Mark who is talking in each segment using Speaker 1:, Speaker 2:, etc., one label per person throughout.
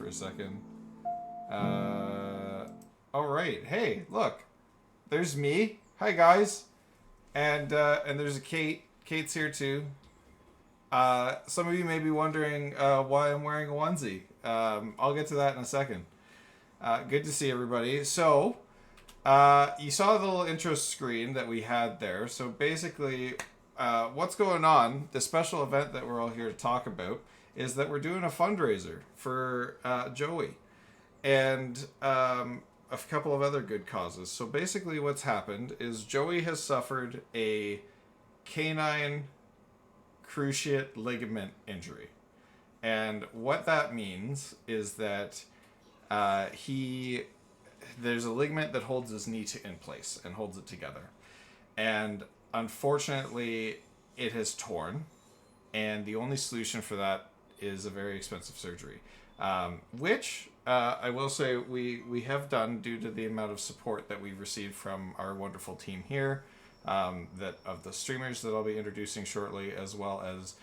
Speaker 1: a second. All right. Hey, look. There's me. Hi guys. And there's a Kate. Kate's here too. Some of you may be wondering why I'm wearing a onesie. I'll get to that in a second. Good to see everybody. So, you saw the little intro screen that we had there. So basically, what's going on? The special event that we're all here to talk about is that we're doing a fundraiser for Joey and a couple of other good causes. So basically, what's happened is Joey has suffered a canine cruciate ligament injury. And what that means is that he there's a ligament that holds his knee in place and holds it together. And unfortunately, it has torn. And the only solution for that is a very expensive surgery, which I will say we have done due to the amount of support that we've received from our wonderful team here, that of the streamers that I'll be introducing shortly, as well as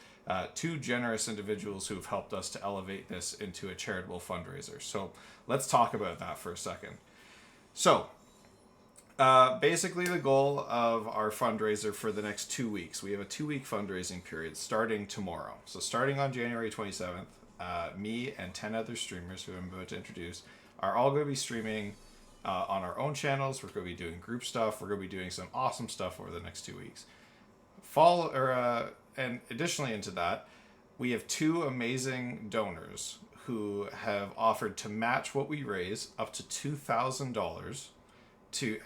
Speaker 1: two generous individuals who've helped us to elevate this into a charitable fundraiser. So let's talk about that for a second. So, basically, the goal of our fundraiser for the next 2 weeks, we have a 2 week fundraising period starting tomorrow. So, starting on January 27th, me and 10 other streamers who I'm about to introduce are all going to be streaming on our own channels. We're going to be doing group stuff. We're going to be doing some awesome stuff over the next 2 weeks. And additionally into that, we have two amazing donors who have offered to match what we raise up to $2,000 to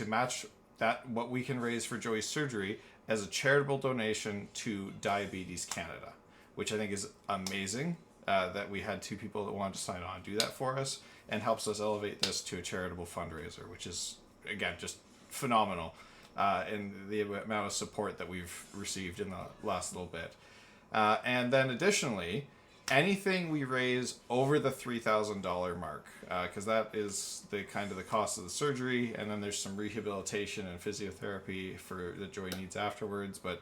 Speaker 1: match that what we can raise for Joey's surgery as a charitable donation to Diabetes Canada, which I think is amazing. That we had two people that wanted to sign on and do that for us, and helps us elevate this to a charitable fundraiser, which is again just phenomenal, in the amount of support that we've received in the last little bit. And then additionally, anything we raise over the $3,000 mark, because that is the kind of the cost of the surgery, and then there's some rehabilitation and physiotherapy for that Joey needs afterwards. But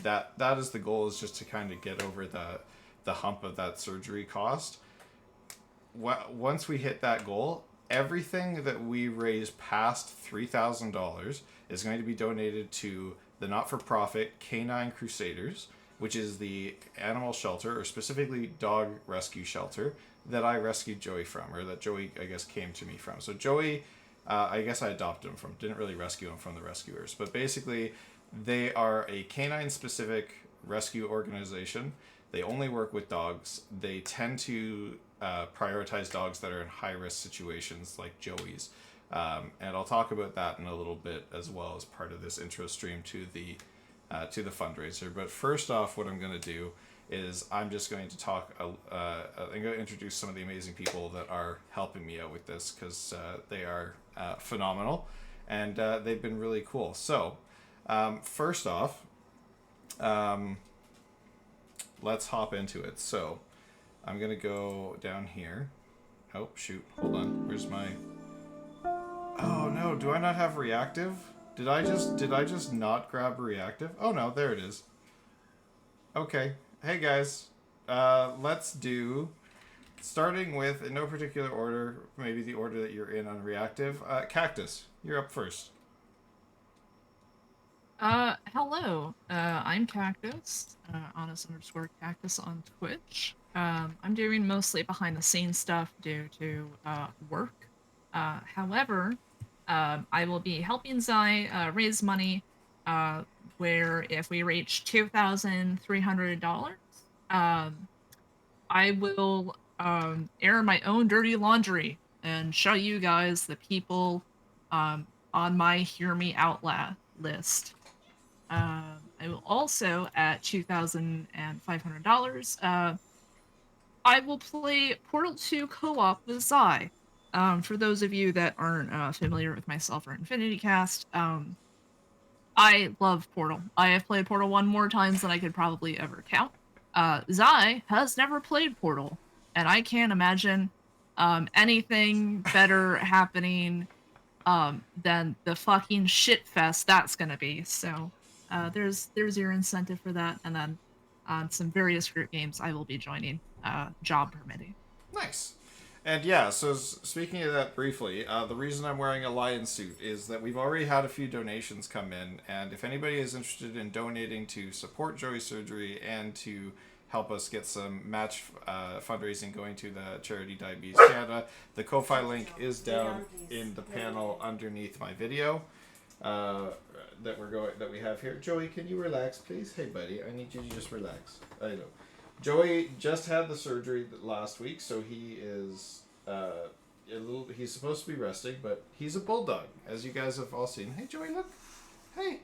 Speaker 1: that is the goal, is just to kind of get over the hump of that surgery cost. Once we hit that goal, everything that we raise past $3,000 is going to be donated to the not-for-profit Canine Crusaders, which is the animal shelter, or specifically dog rescue shelter, that I rescued Joey from, or that Joey, I guess, came to me from. So Joey, I guess I adopted him from, didn't really rescue him from the rescuers, but basically they are a canine-specific rescue organization. They only work with dogs. They tend to prioritize dogs that are in high-risk situations like Joey's. And I'll talk about that in a little bit as well as part of this intro stream to the fundraiser. But first off, what I'm going to do is I'm just going to talk. I'm going to introduce some of the amazing people that are helping me out with this, because they are phenomenal, and they've been really cool. So, first off, let's hop into it. So, I'm going to go down here. Oh, shoot. Hold on. Where's my... Oh, no. Do I not have reactive? Did I just not grab reactive? Oh no, there it is. Okay. Hey guys. Let's do, starting with, in no particular order, maybe the order that you're in on reactive. Cactus, you're up first.
Speaker 2: Hello. I'm Cactus, honest_cactus on Twitch. I'm doing mostly behind the scenes stuff due to work. However, I will be helping Zai raise money, where if we reach $2,300, I will air my own dirty laundry and show you guys the people on my Hear Me Out list. I will also, at $2,500, I will play Portal 2 co-op with Zai. For those of you that aren't familiar with myself or Infinity Cast, I love Portal. I have played Portal 1 more times than I could probably ever count. Zai has never played Portal, and I can't imagine anything better happening than the fucking shit fest that's gonna be. So there's your incentive for that, and then on some various group games I will be joining, job permitting.
Speaker 1: Nice. And yeah, so speaking of that briefly, the reason I'm wearing a lion suit is that we've already had a few donations come in, and if anybody is interested in donating to support Joey's surgery and to help us get some match fundraising going to the charity Diabetes Canada, the Ko-fi link is down in the panel underneath my video that we have here. Joey, can you relax, please? Hey, buddy, I need you to just relax. I know. Joey just had the surgery last week, so he is he's supposed to be resting, but he's a bulldog, as you guys have all seen. Hey, Joey, look. Hey.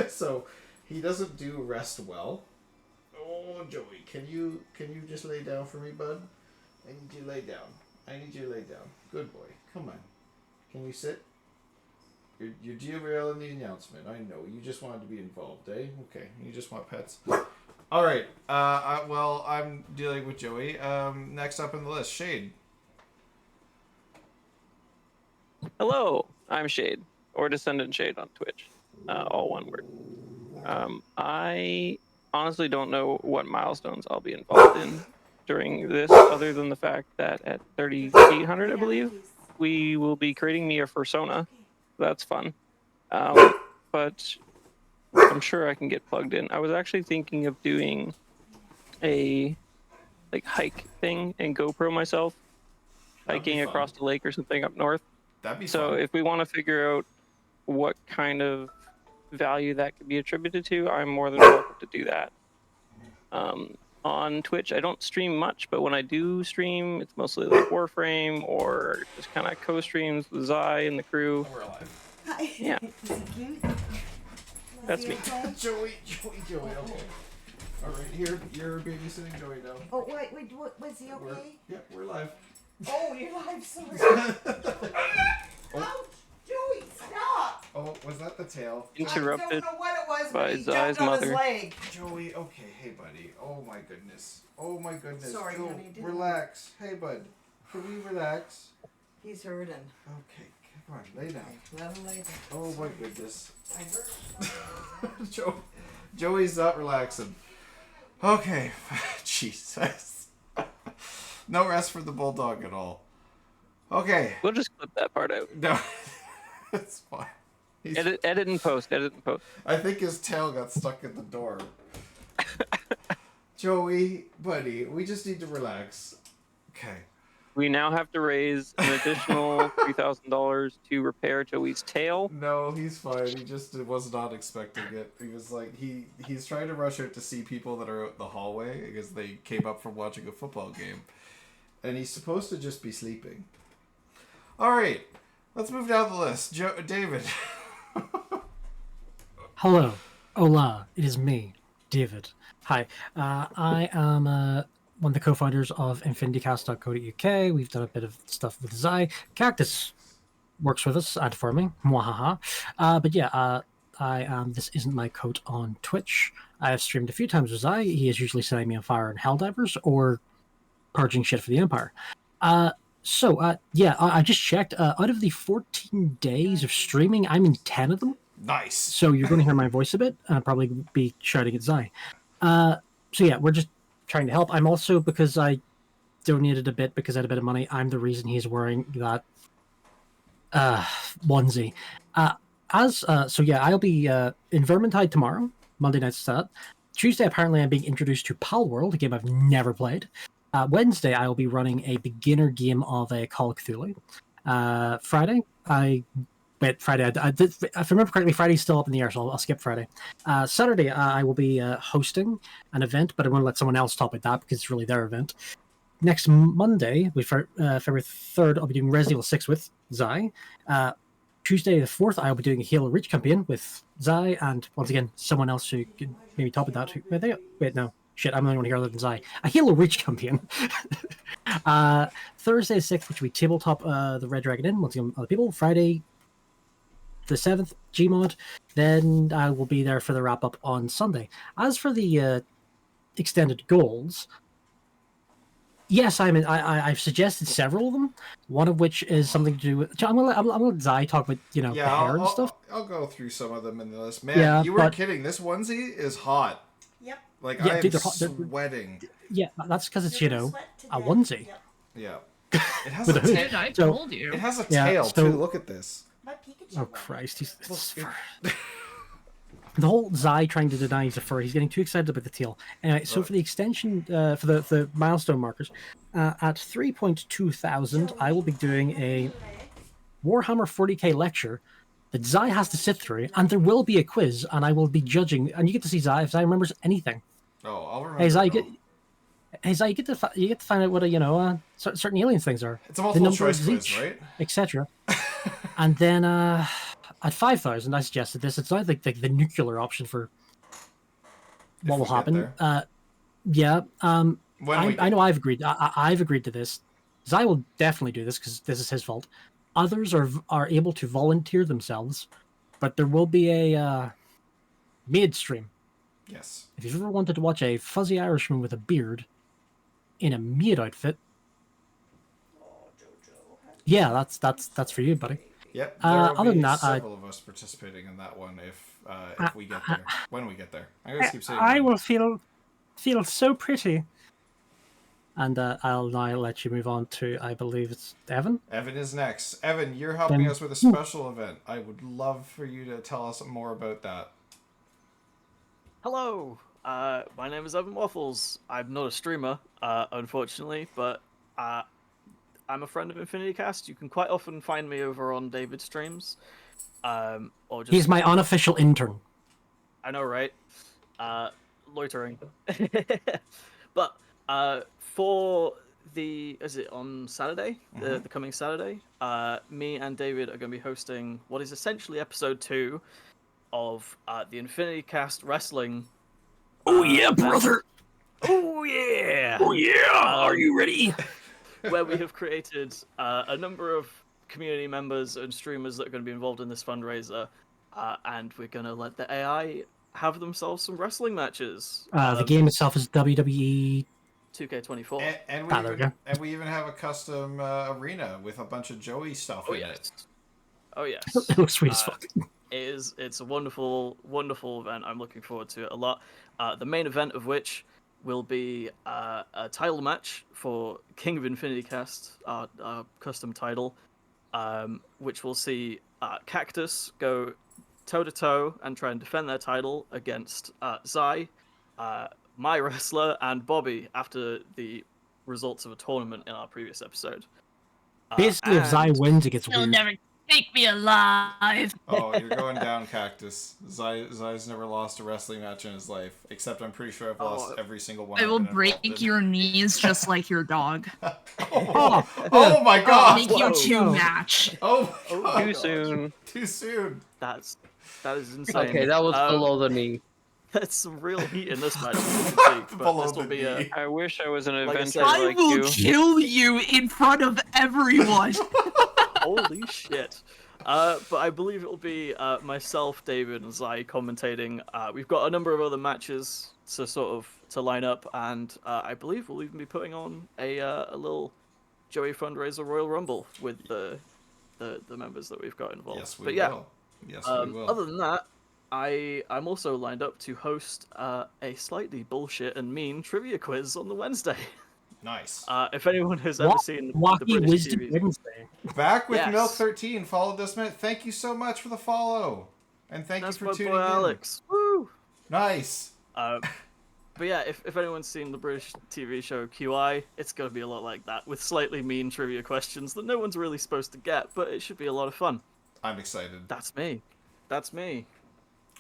Speaker 1: So he doesn't do rest well. Oh, Joey, can you just lay down for me, bud? I need you to lay down. I need you to lay down. Good boy. Come on. Can you sit? You're derailing the announcement. I know. You just wanted to be involved, eh? Okay. You just want pets. All right. Well, I'm dealing with Joey. Next up on the list, Shade.
Speaker 3: Hello, I'm Shade, or Descendant Shade on Twitch. All one word. I honestly don't know what milestones I'll be involved in during this, other than the fact that at 3,800, I believe, we will be creating me a fursona. That's fun. But I'm sure I can get plugged in. I was actually thinking of doing a hike thing and GoPro myself, hiking across the lake or something up north.
Speaker 1: That'd be
Speaker 3: so
Speaker 1: fun.
Speaker 3: If we want to figure out what kind of value that could be attributed to, I'm more than welcome to do that. On Twitch, I don't stream much, but when I do stream, it's mostly like Warframe or just kind of co-streams with Zai and the crew.
Speaker 1: We're alive.
Speaker 4: Hi.
Speaker 3: Yeah.
Speaker 4: Is he cute?
Speaker 3: That's me.
Speaker 1: Joey. Okay. All right, here, you're babysitting Joey now.
Speaker 4: Oh, wait, was he okay?
Speaker 1: We're live.
Speaker 4: Oh, you're live, sorry. Ouch! Joey, stop!
Speaker 1: Oh, was that the tail?
Speaker 3: Interrupted
Speaker 4: I don't know what it was,
Speaker 3: by
Speaker 4: but he
Speaker 3: Zai's
Speaker 4: jumped on his
Speaker 3: mother.
Speaker 4: leg.
Speaker 1: Joey, okay, hey buddy. Oh my goodness.
Speaker 4: Sorry,
Speaker 1: Joe,
Speaker 4: honey, didn't-
Speaker 1: relax. Hey bud, can we relax?
Speaker 4: He's hurting.
Speaker 1: Okay, come on, lay down.
Speaker 4: Let him lay down.
Speaker 1: Oh my goodness.
Speaker 4: I heard.
Speaker 1: Joey's not relaxing. Okay, Jesus. No rest for the bulldog at all. Okay.
Speaker 3: We'll just clip that part out.
Speaker 1: No, it's fine.
Speaker 3: Edit and post.
Speaker 1: I think his tail got stuck in the door. Joey, buddy, we just need to relax. Okay.
Speaker 3: We now have to raise an additional $3,000 to repair Joey's tail.
Speaker 1: No, he's fine. He just was not expecting it. He was like, he's trying to rush out to see people that are out the hallway because they came up from watching a football game. And he's supposed to just be sleeping. All right, let's move down the list. David.
Speaker 5: Hello. Hola. It is me, David. Hi. I am one of the co-founders of InfinityCast.co.uk. We've done a bit of stuff with Zai. Cactus works with us and for me. Mwahaha. But yeah, I am This Isn't My Coat on Twitch. I have streamed a few times with Zai. He is usually setting me on fire in Helldivers or purging shit for the Empire. Yeah, I just checked. Out of the 14 days of streaming, I'm in 10 of them.
Speaker 1: Nice.
Speaker 5: So you're going to hear my voice a bit, and I'll probably be shouting at Zai. So yeah, we're just trying to help. I'm also, because I donated a bit because I had a bit of money, I'm the reason he's wearing that onesie. So yeah, I'll be in Vermintide tomorrow, Monday night's that. Tuesday, apparently, I'm being introduced to Palworld, a game I've never played. Wednesday, I will be running a beginner game of a Call of Cthulhu. Friday, if I remember correctly, Friday's still up in the air, so I'll skip Friday. Saturday, I will be hosting an event, but I want to let someone else talk about that because it's really their event. Next Monday, February 3rd, I'll be doing Resident Evil 6 with Zai. Tuesday the 4th, I'll be doing a Halo Reach campaign with Zai, and once again, someone else who can maybe top of that. Wait, no. Shit, I'm the only one here other than Zai. A Halo Reach campaign. Thursday the 6th, which will be tabletop the Red Dragon Inn, once again, other people. Friday the 7th, Gmod. Then I will be there for the wrap-up on Sunday. As for the extended goals, yes, I've suggested several of them. One of which is something to do with. I'm gonna let Zai talk about the hair and stuff.
Speaker 1: I'll go through some of them in the list. Man, you weren't kidding. This onesie is hot.
Speaker 4: Yep.
Speaker 1: Like
Speaker 5: Yeah,
Speaker 1: I am
Speaker 5: dude,
Speaker 1: sweating.
Speaker 5: Yeah, that's because it's a onesie.
Speaker 1: Yeah. It has
Speaker 5: With
Speaker 1: a
Speaker 5: a hood.
Speaker 1: tail.
Speaker 2: Dude, I
Speaker 5: So-
Speaker 2: told you.
Speaker 1: It has a
Speaker 5: Yeah,
Speaker 1: tail
Speaker 5: so-
Speaker 1: too. Look at this.
Speaker 4: My Pikachu.
Speaker 5: Oh
Speaker 4: went.
Speaker 5: Christ!
Speaker 1: Look,
Speaker 5: The whole Zai trying to deny he's a fur. He's getting too excited about the tail. Anyway, so
Speaker 1: Right.
Speaker 5: for the extension, for the milestone markers, at 3.2 thousand, I will be doing a Warhammer 40k lecture that Zai has to sit through, and there will be a quiz, and I will be judging. And you get to see Zai if Zai remembers anything.
Speaker 1: Oh, I'll remember.
Speaker 5: Hey Zai,
Speaker 1: it all.
Speaker 5: you get to find out what certain aliens things are,
Speaker 1: It's a multiple
Speaker 5: number
Speaker 1: choice
Speaker 5: of
Speaker 1: quiz,
Speaker 5: each.
Speaker 1: right?
Speaker 5: etc. And then at 5,000, I suggested this. It's not like the nuclear option for
Speaker 1: If
Speaker 5: what
Speaker 1: we
Speaker 5: will
Speaker 1: get
Speaker 5: happen.
Speaker 1: there.
Speaker 5: Yeah.
Speaker 1: When we
Speaker 5: I know I've agreed. I've agreed to this. Zai will definitely do this because this is his fault. Others are able to volunteer themselves, but there will be a midstream.
Speaker 1: Yes.
Speaker 5: If you've ever wanted to watch a fuzzy Irishman with a beard in a maid outfit, yeah, that's for you, buddy.
Speaker 1: Yep. There will
Speaker 5: other
Speaker 1: be
Speaker 5: than that,
Speaker 1: several of us participating in that one if we get there. When we get there. I'm gonna keep saying.
Speaker 5: I
Speaker 1: when.
Speaker 5: will feel so pretty. And I'll now let you move on to, I believe it's Evan.
Speaker 1: Evan is next. Evan, you're helping
Speaker 5: Then-
Speaker 1: us with a special event. I would love for you to tell us more about that.
Speaker 6: Hello, my name is Evan Waffles. I'm not a streamer, unfortunately, but I'm a friend of Infinity Cast. You can quite often find me over on David's streams, or just
Speaker 5: He's my unofficial intern.
Speaker 6: I know, right? Loitering. But for is it on Saturday? The coming Saturday? Me and David are going to be hosting what is essentially episode 2 of the Infinity Cast Wrestling.
Speaker 5: Oh yeah,
Speaker 6: event.
Speaker 5: brother.
Speaker 6: Oh yeah!
Speaker 5: Oh yeah. Are you ready?
Speaker 6: Where we have created a number of community members and streamers that are going to be involved in this fundraiser, and we're going to let the AI have themselves some wrestling matches.
Speaker 5: The game itself is WWE.
Speaker 6: 2K24.
Speaker 1: And
Speaker 5: there we go.
Speaker 1: we even have a custom arena with a bunch of Joey stuff
Speaker 6: Oh
Speaker 1: in
Speaker 6: yes.
Speaker 1: it.
Speaker 6: Oh yes.
Speaker 5: It looks sweet as fuck.
Speaker 6: It's a wonderful event. I'm looking forward to it a lot. The main event of which will be a title match for King of Infinity Cast, our custom title, which will see Cactus go toe to toe and try and defend their title against Zai, my wrestler, and Bobby after the results of a tournament in our previous episode.
Speaker 5: Basically, if Zai
Speaker 6: and-
Speaker 5: wins, it gets
Speaker 2: You'll
Speaker 5: weird.
Speaker 2: never take me alive.
Speaker 1: Oh, you're going down, Cactus. Zai's never lost a wrestling match in his life, except I'm pretty sure I've lost
Speaker 6: Oh.
Speaker 1: every single one.
Speaker 2: I
Speaker 1: I've
Speaker 2: will
Speaker 1: been involved
Speaker 2: break
Speaker 1: in.
Speaker 2: your knees just like your dog.
Speaker 1: Oh my
Speaker 2: I'll
Speaker 1: god!
Speaker 2: make you
Speaker 6: whoa.
Speaker 2: two match.
Speaker 1: Oh my
Speaker 6: Oh,
Speaker 1: god!
Speaker 3: Too soon.
Speaker 1: Too soon.
Speaker 6: that is insane.
Speaker 7: Okay, that was below the knee.
Speaker 6: There's some real heat in this match. As you can see, but
Speaker 1: Below
Speaker 6: this will
Speaker 1: the
Speaker 6: be
Speaker 1: knee.
Speaker 3: I wish I was an
Speaker 6: Like I
Speaker 3: adventurer
Speaker 6: said-
Speaker 2: I
Speaker 3: like
Speaker 2: will
Speaker 3: you.
Speaker 2: kill you in front of everyone.
Speaker 6: holy shit. But I believe it will be myself, David, and Zai commentating. We've got a number of other matches to line up, and I believe we'll even be putting on a little Joey fundraiser Royal Rumble with the members that we've got involved.
Speaker 1: Yes, we
Speaker 6: but yeah,
Speaker 1: will. Yes, we will.
Speaker 6: other than that, I'm also lined up to host a slightly bullshit and mean trivia quiz on the Wednesday.
Speaker 1: Nice.
Speaker 6: If anyone has ever seen the
Speaker 5: Wacky
Speaker 6: British
Speaker 5: Wisdom
Speaker 6: TV,
Speaker 5: Wednesday.
Speaker 1: Back with
Speaker 6: yes.
Speaker 1: Milk 13. Followed this minute. Thank you so much for the follow, and thank
Speaker 6: that's
Speaker 1: you
Speaker 6: my
Speaker 1: for tuning
Speaker 6: boy
Speaker 1: in.
Speaker 6: Alex. Woo!
Speaker 1: Nice.
Speaker 6: But yeah, if anyone's seen the British TV show QI, it's gonna be a lot like that, with slightly mean trivia questions that no one's really supposed to get, but it should be a lot of fun.
Speaker 1: I'm excited.
Speaker 6: That's me. That's me.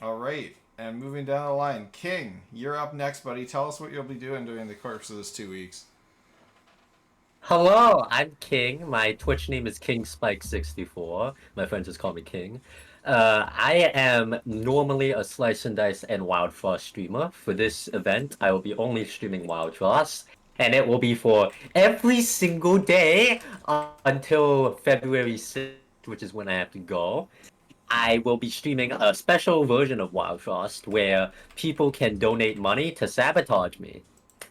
Speaker 1: All right, and moving down the line, King, you're up next, buddy. Tell us what you'll be doing during the course of this 2 weeks.
Speaker 7: Hello, I'm King. My Twitch name is KingSpike64. My friends just call me King. I am normally a Slice and Dice and Wild Frost streamer. For this event, I will be only streaming Wild Frost, and it will be for every single day until February 6th, which is when I have to go. I will be streaming a special version of Wild Frost where people can donate money to sabotage me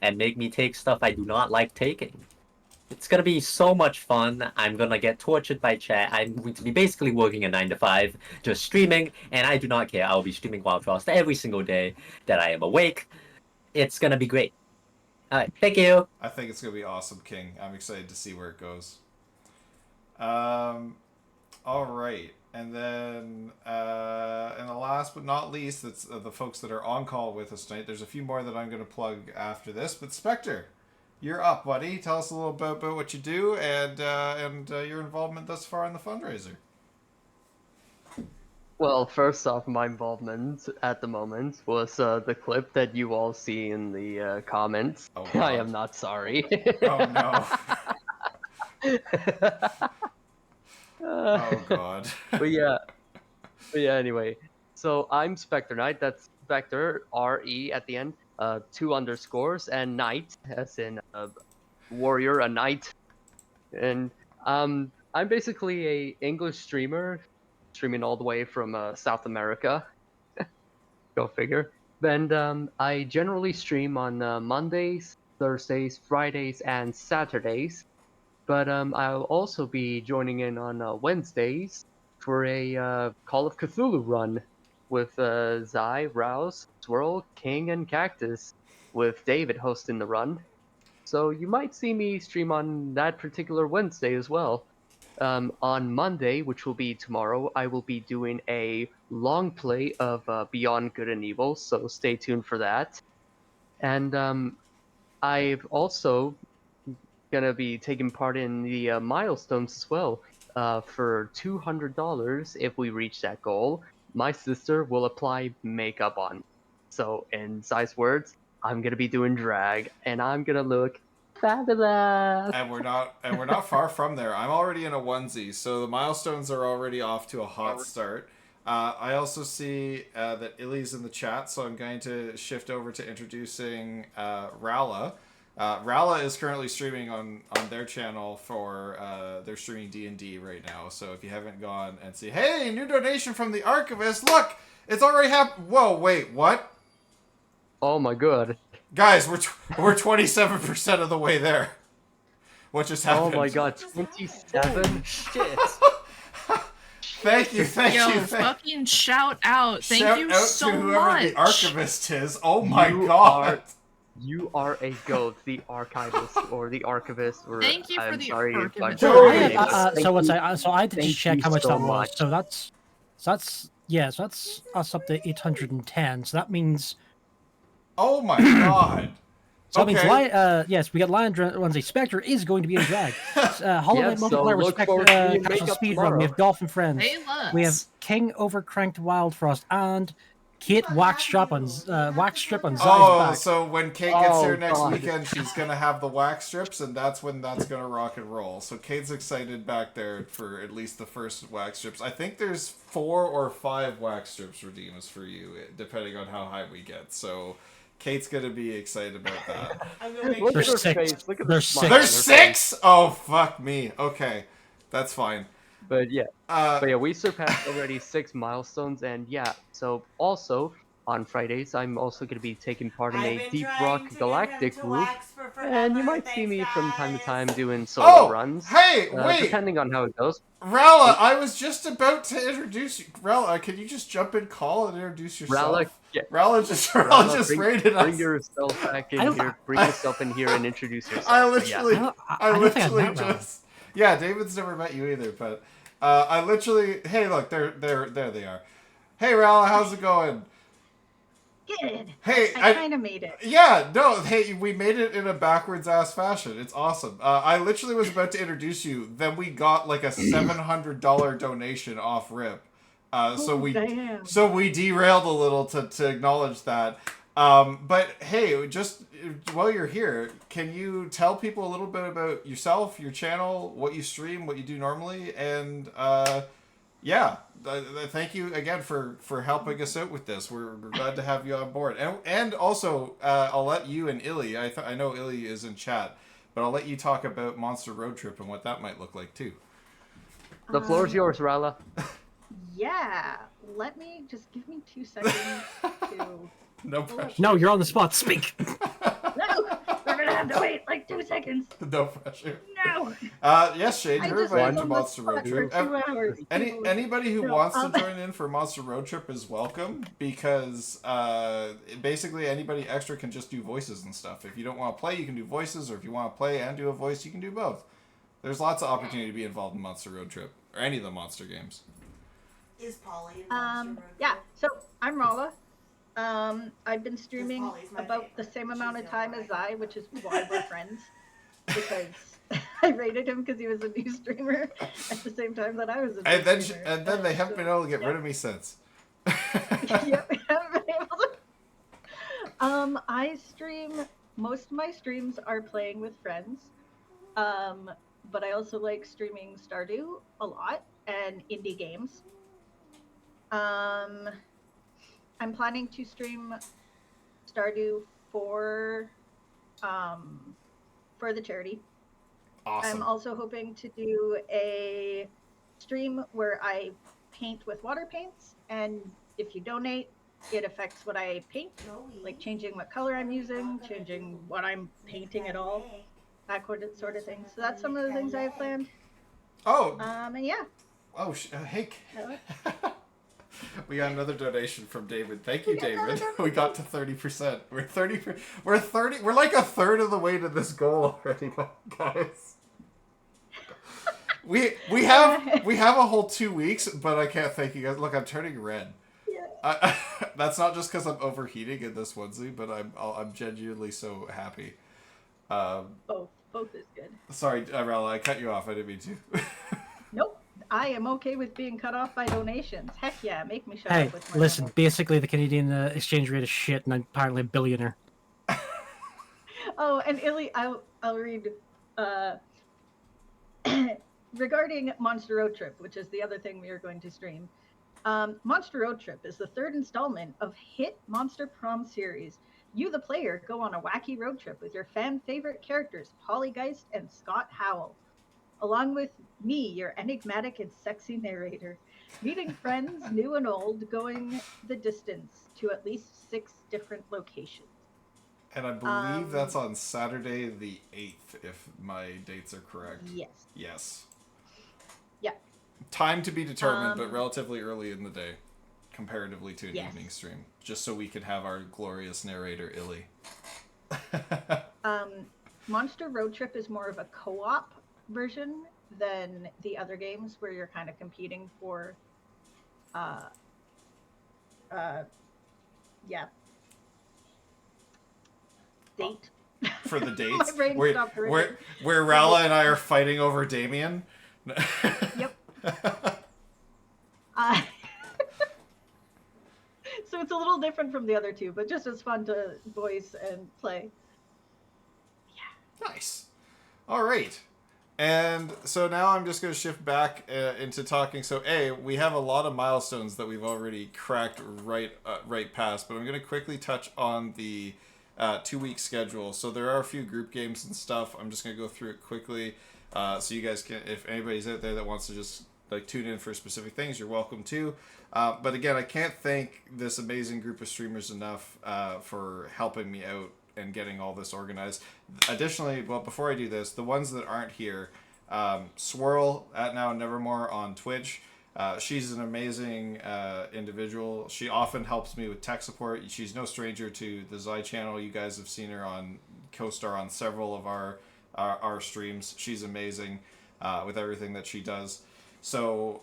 Speaker 7: and make me take stuff I do not like taking. It's gonna be so much fun. I'm gonna get tortured by chat. I'm going to be basically working a 9 to 5, just streaming, and I do not care. I'll be streaming Wild Frost every single day that I am awake. It's gonna be great. All right, thank you.
Speaker 1: I think it's gonna be awesome, King. I'm excited to see where it goes. All right, and then and the last but not least, that's the folks that are on call with us tonight. There's a few more that I'm gonna plug after this, but Spectre, you're up, buddy. Tell us a little bit about what you do and your involvement thus far in the fundraiser.
Speaker 8: Well, first off, my involvement at the moment was the clip that you all see in the comments.
Speaker 1: Oh,
Speaker 8: I
Speaker 1: God.
Speaker 8: am not sorry.
Speaker 1: Oh no. Oh God.
Speaker 8: but yeah, anyway. So I'm Spectre Knight. That's Spectre, R-E at the end, 2 underscores, and Knight, as in warrior, a knight. And I'm basically a English streamer, streaming all the way from South America. Go figure. And I generally stream on Mondays, Thursdays, Fridays, and Saturdays. But I'll also be joining in on Wednesdays for a Call of Cthulhu run with Zai, Rouse, Swirl, King, and Cactus, with David hosting the run. So you might see me stream on that particular Wednesday as well. On Monday, which will be tomorrow, I will be doing a long play of Beyond Good and Evil, so stay tuned for that. And I've also gonna be taking part in the milestones as well. For $200, if we reach that goal, my sister will apply makeup on. So in Zai's words, I'm gonna be doing drag, and I'm gonna look fabulous.
Speaker 1: And we're not far from there. I'm already in a onesie, so the milestones are already off to a hot start. I also see that Illy's in the chat, so I'm going to shift over to introducing Rala. Rala is currently streaming on their channel for they're streaming D&D right now. So if you haven't gone and see, hey, new donation from the Archivist. Look, it's already happened. Whoa, wait, what?
Speaker 8: Oh my god.
Speaker 1: Guys, we're 27% of the way there. What just happened?
Speaker 8: Oh my god, 27?
Speaker 6: Shit.
Speaker 1: Thank you.
Speaker 2: Yo, fucking shout out. Thank
Speaker 1: Shout
Speaker 2: you
Speaker 1: out
Speaker 2: so
Speaker 1: to whoever
Speaker 2: much.
Speaker 1: the Archivist is. Oh my
Speaker 8: You
Speaker 1: god.
Speaker 8: You are a goat, the archivist or the archivist. Or
Speaker 2: Thank you for
Speaker 8: I'm
Speaker 2: the
Speaker 8: sorry if I'm
Speaker 2: archivist.
Speaker 5: So
Speaker 1: Joey.
Speaker 5: I
Speaker 8: sorry.
Speaker 5: have, so what's I? So I had to
Speaker 8: Thank
Speaker 5: just check
Speaker 8: you
Speaker 5: how much
Speaker 8: so
Speaker 5: that was.
Speaker 8: much.
Speaker 5: So that's us up to 810. So that means
Speaker 1: Oh my god.
Speaker 5: that means
Speaker 1: Okay.
Speaker 5: yes, we got Lion Wednesday. Spectre is going to be in drag. Hollow
Speaker 8: Yeah,
Speaker 5: Knight
Speaker 8: so
Speaker 5: multiplayer with
Speaker 8: look
Speaker 5: Spectre,
Speaker 8: forward to your
Speaker 5: Castle
Speaker 8: makeup
Speaker 5: Speedrun.
Speaker 8: tomorrow.
Speaker 5: We have Dolphin Friends.
Speaker 2: Hey, let's.
Speaker 5: We have King Overcranked Wildfrost and Kate Wax Strip on Zai's
Speaker 1: Oh,
Speaker 5: back.
Speaker 1: so when Kate gets
Speaker 8: Oh,
Speaker 1: here next
Speaker 8: God.
Speaker 1: weekend, she's gonna have the wax strips, and that's when that's gonna rock and roll. So Kate's excited back there for at least the first wax strips. I think there's 4 or 5 wax strips redeems for you, depending on how high we get. So Kate's gonna be excited about that.
Speaker 4: I'm gonna make
Speaker 8: Look
Speaker 5: There's
Speaker 8: at her
Speaker 5: six.
Speaker 8: face. Look at
Speaker 5: There's
Speaker 8: the smile
Speaker 5: six.
Speaker 8: on her
Speaker 1: There's
Speaker 8: face.
Speaker 1: 6? Oh fuck me. Okay, that's fine.
Speaker 8: But yeah,
Speaker 1: Uh,
Speaker 8: we surpassed already 6 milestones, and yeah. So also on Fridays, I'm also going to be taking part in
Speaker 4: I've
Speaker 8: a
Speaker 4: been
Speaker 8: Deep
Speaker 4: trying
Speaker 8: Rock
Speaker 4: to get
Speaker 8: Galactic
Speaker 4: him to
Speaker 8: group,
Speaker 4: wax for
Speaker 8: and you
Speaker 4: forever.
Speaker 8: might see me
Speaker 4: Thanks,
Speaker 8: from time to
Speaker 4: guys.
Speaker 8: time doing solo
Speaker 1: oh,
Speaker 8: runs.
Speaker 1: hey, wait,
Speaker 8: Depending on how it goes.
Speaker 1: Rala, I was just about to introduce you. Rala, can you just jump in call and introduce yourself?
Speaker 8: Rala, yeah.
Speaker 1: Rala just
Speaker 8: bring,
Speaker 1: rated
Speaker 8: bring
Speaker 1: us.
Speaker 8: yourself back in
Speaker 5: I don't-
Speaker 8: here. Bring yourself in here and introduce yourself.
Speaker 1: I
Speaker 8: But yeah.
Speaker 1: literally,
Speaker 5: I don't think I've
Speaker 1: literally
Speaker 5: met Rala.
Speaker 1: just. Yeah, David's never met you either, but I literally. Hey, look, there they are. Hey, Rala, how's it going?
Speaker 9: Good.
Speaker 1: Hey,
Speaker 9: I kind of made it.
Speaker 1: Yeah, no, hey, we made it in a backwards ass fashion. It's awesome. I literally was about to introduce you, then we got like a $700 donation off rip.
Speaker 9: Damn.
Speaker 1: So we derailed a little to acknowledge that. But hey, just while you're here, can you tell people a little bit about yourself, your channel, what you stream, what you do normally, and yeah, thank you again for helping us out with this. We're glad to have you on board, and also I'll let you and Illy. I know Illy is in chat, but I'll let you talk about Monster Road Trip and what that might look like too.
Speaker 8: The floor is yours, Rala.
Speaker 9: Yeah. Let me just give me 2 seconds to.
Speaker 1: No pressure.
Speaker 5: No, you're on the spot. Speak.
Speaker 9: No! have to wait like 2 seconds.
Speaker 1: No pressure.
Speaker 9: No.
Speaker 1: Yes, Shane,
Speaker 9: I
Speaker 1: you're
Speaker 9: just
Speaker 1: invited
Speaker 9: was
Speaker 1: to
Speaker 9: on the
Speaker 1: Monster Road
Speaker 9: spot for
Speaker 1: Trip.
Speaker 9: 2 hours.
Speaker 1: Anybody who
Speaker 9: No,
Speaker 1: wants to join in for Monster Road Trip is welcome, because basically anybody extra can just do voices and stuff. If you don't want to play, you can do voices, or if you want to play and do a voice, you can do both. There's lots of opportunity to be involved in Monster Road Trip, or any of the monster games.
Speaker 4: Is Polly in Monster Road
Speaker 9: Yeah.
Speaker 4: Trip?
Speaker 9: So I'm Rala. I've been streaming
Speaker 4: Polly's my
Speaker 9: about
Speaker 4: favorite.
Speaker 9: the same amount of
Speaker 4: She's
Speaker 9: time
Speaker 4: the
Speaker 9: as I, which is why we're friends. Because I rated him because he was a new streamer at the same time that I was a new
Speaker 1: And then
Speaker 9: streamer.
Speaker 1: and then they haven't
Speaker 9: So,
Speaker 1: been able to get
Speaker 9: yeah.
Speaker 1: rid of me since.
Speaker 9: Yep, we haven't been able to. I stream. Most of my streams are playing with friends. But I also like streaming Stardew a lot and indie games. I'm planning to stream Stardew for the charity.
Speaker 1: Awesome.
Speaker 9: I'm also hoping to do a stream where I paint with water paints, and if you donate, it affects what I paint, like changing what color I'm using, changing what I'm painting at all, that sort of thing. So that's some of the things I have planned.
Speaker 1: Oh,
Speaker 9: And yeah.
Speaker 1: oh, hey. We got another donation from David. Thank you, David. We got to 30%. We're like a third of the way to this goal already, guys. We have a whole 2 weeks, but I can't thank you guys. Look, I'm turning red.
Speaker 9: Yeah.
Speaker 1: That's not just because I'm overheating in this onesie, but I'm genuinely so happy.
Speaker 9: Both is good.
Speaker 1: Sorry, Rella, I cut you off. I didn't mean to.
Speaker 9: Nope. I am okay with being cut off by donations. Heck yeah, make me shut
Speaker 5: Hey,
Speaker 9: up with my
Speaker 5: listen,
Speaker 9: donations.
Speaker 5: basically the Canadian exchange rate is shit, and I'm apparently a billionaire.
Speaker 9: Oh, and Illy, I'll read regarding Monster Road Trip, which is the other thing we are going to stream. Monster Road Trip is the third installment of hit Monster Prom series. You, the player, go on a wacky road trip with your fan favorite characters, Pollygeist and Scott Howell, along with me, your enigmatic and sexy narrator, meeting friends new and old, going the distance to at least 6 different locations.
Speaker 1: And I believe that's on Saturday the 8th, if my dates are correct.
Speaker 9: Yes.
Speaker 1: Yes.
Speaker 9: Yeah.
Speaker 1: Time to be determined, but relatively early in the day, comparatively to an
Speaker 9: Yes.
Speaker 1: evening stream, just so we can have our glorious narrator, Illy.
Speaker 9: Monster Road Trip is more of a co-op version than the other games where you're kind of competing for date.
Speaker 1: For the dates,
Speaker 9: My brain stopped working.
Speaker 1: where Ralla and I are fighting over Damien.
Speaker 9: Yep. So it's a little different from the other two, but just as fun to voice and play.
Speaker 1: Nice. All right. And so now I'm just going to shift back into talking. So, we have a lot of milestones that we've already cracked right past, but I'm going to quickly touch on the 2-week schedule. So there are a few group games and stuff. I'm just going to go through it quickly, so you guys can, if anybody's out there that wants to just like tune in for specific things, you're welcome to. But again, I can't thank this amazing group of streamers enough for helping me out and getting all this organized. Additionally, well, before I do this, the ones that aren't here, Swirl at Now and Nevermore on Twitch. She's an amazing individual. She often helps me with tech support. She's no stranger to the Zai channel. You guys have seen her on co-star on several of our streams. She's amazing with everything that she does. So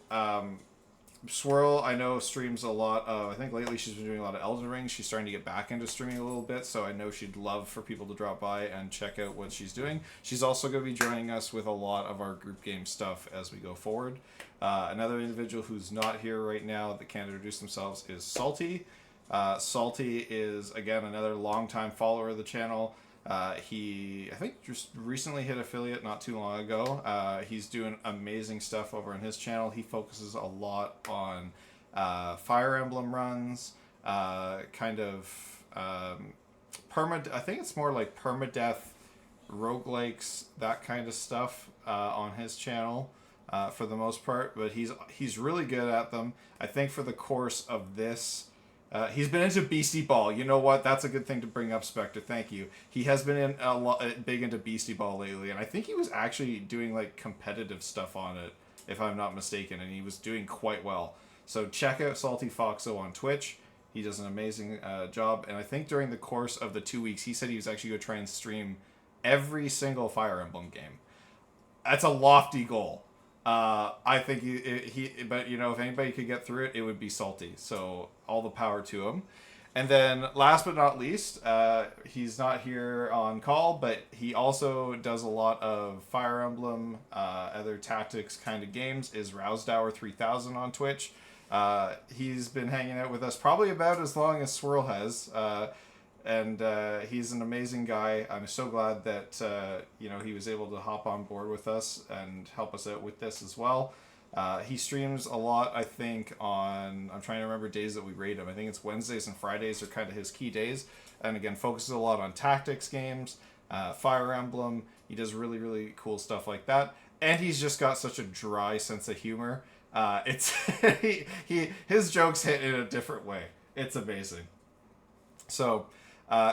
Speaker 1: Swirl, I know, streams a lot of, I think lately she's been doing a lot of Elden Ring. She's starting to get back into streaming a little bit, so I know she'd love for people to drop by and check out what she's doing. She's also going to be joining us with a lot of our group game stuff as we go forward. Another individual who's not here right now that can't introduce themselves is Salty. Salty is, again, another longtime follower of the channel. He, I think, just recently hit affiliate not too long ago. He's doing amazing stuff over on his channel. He focuses a lot on Fire Emblem runs, kind of I think it's more like permadeath, roguelikes, that kind of stuff on his channel for the most part. But he's really good at them. I think for the course of this He's been into Beastie Ball. You know what? That's a good thing to bring up, Spectre. Thank you. He has been in a lot, big into Beastie Ball lately, and I think he was actually doing like competitive stuff on it, if I'm not mistaken, and he was doing quite well. So check out Salty Foxo on Twitch. He does an amazing job, and I think during the course of the 2 weeks, he said he was actually going to try and stream every single Fire Emblem game. That's a lofty goal. I think but you know, if anybody could get through it, it would be Salty. So all the power to him. And then last but not least, he's not here on call, but he also does a lot of Fire Emblem, other tactics kind of games, is Rousdower 3000 on Twitch. He's been hanging out with us probably about as long as Swirl has. And he's an amazing guy. I'm so glad that he was able to hop on board with us and help us out with this as well. He streams a lot, I think, on... I'm trying to remember days that we raid him. I think it's Wednesdays and Fridays are kind of his key days. And again, focuses a lot on tactics games, Fire Emblem. He does really, really cool stuff like that. And he's just got such a dry sense of humor. It's his jokes hit in a different way. It's amazing. So...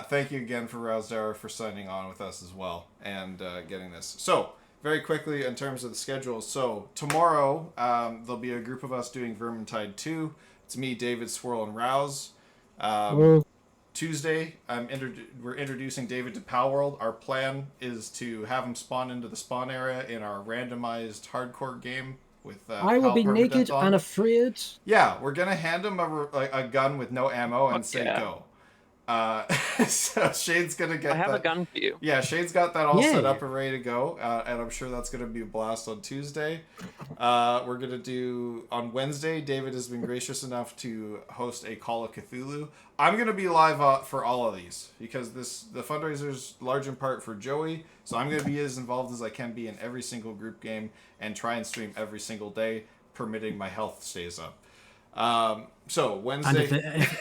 Speaker 1: thank you again for Rousdower for signing on with us as well and getting this. So, very quickly in terms of the schedule. So, tomorrow there'll be a group of us doing Vermintide 2. It's me, David, Swirl, and Rouse. Tuesday, we're introducing David to Palworld. Our plan is to have him spawn into the spawn area in our randomized hardcore game. With,
Speaker 5: I will be naked and afraid.
Speaker 1: Yeah, we're going to hand him a gun with no ammo and say go. So Shade's gonna get.
Speaker 3: I have a gun for you.
Speaker 1: Yeah, Shade's got that all set up and ready to go, and I'm sure that's gonna be a blast on Tuesday. We're gonna do on Wednesday. David has been gracious enough to host a Call of Cthulhu. I'm gonna be live for all of these because the fundraiser's large in part for Joey, so I'm gonna be as involved as I can be in every single group game and try and stream every single day, permitting my health stays up. So Wednesday,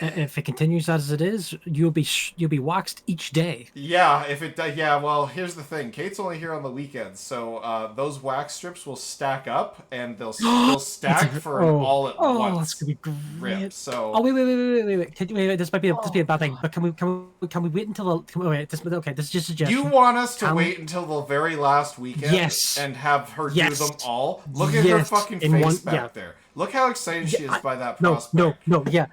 Speaker 5: and if it continues as it is, you'll be waxed each day.
Speaker 1: Yeah, if it does. Yeah, well, here's the thing. Kate's only here on the weekends, so those wax strips will stack up, and they'll stack for an all at once.
Speaker 5: Oh, that's gonna be great.
Speaker 1: Rip, so.
Speaker 5: Oh wait. Wait. This might be a bad thing, but can we wait until this is just a suggestion.
Speaker 1: You want us to wait until the very last weekend?
Speaker 5: Yes.
Speaker 1: And have her do them all? Look at her fucking face back there. Look how excited she is by that prospect.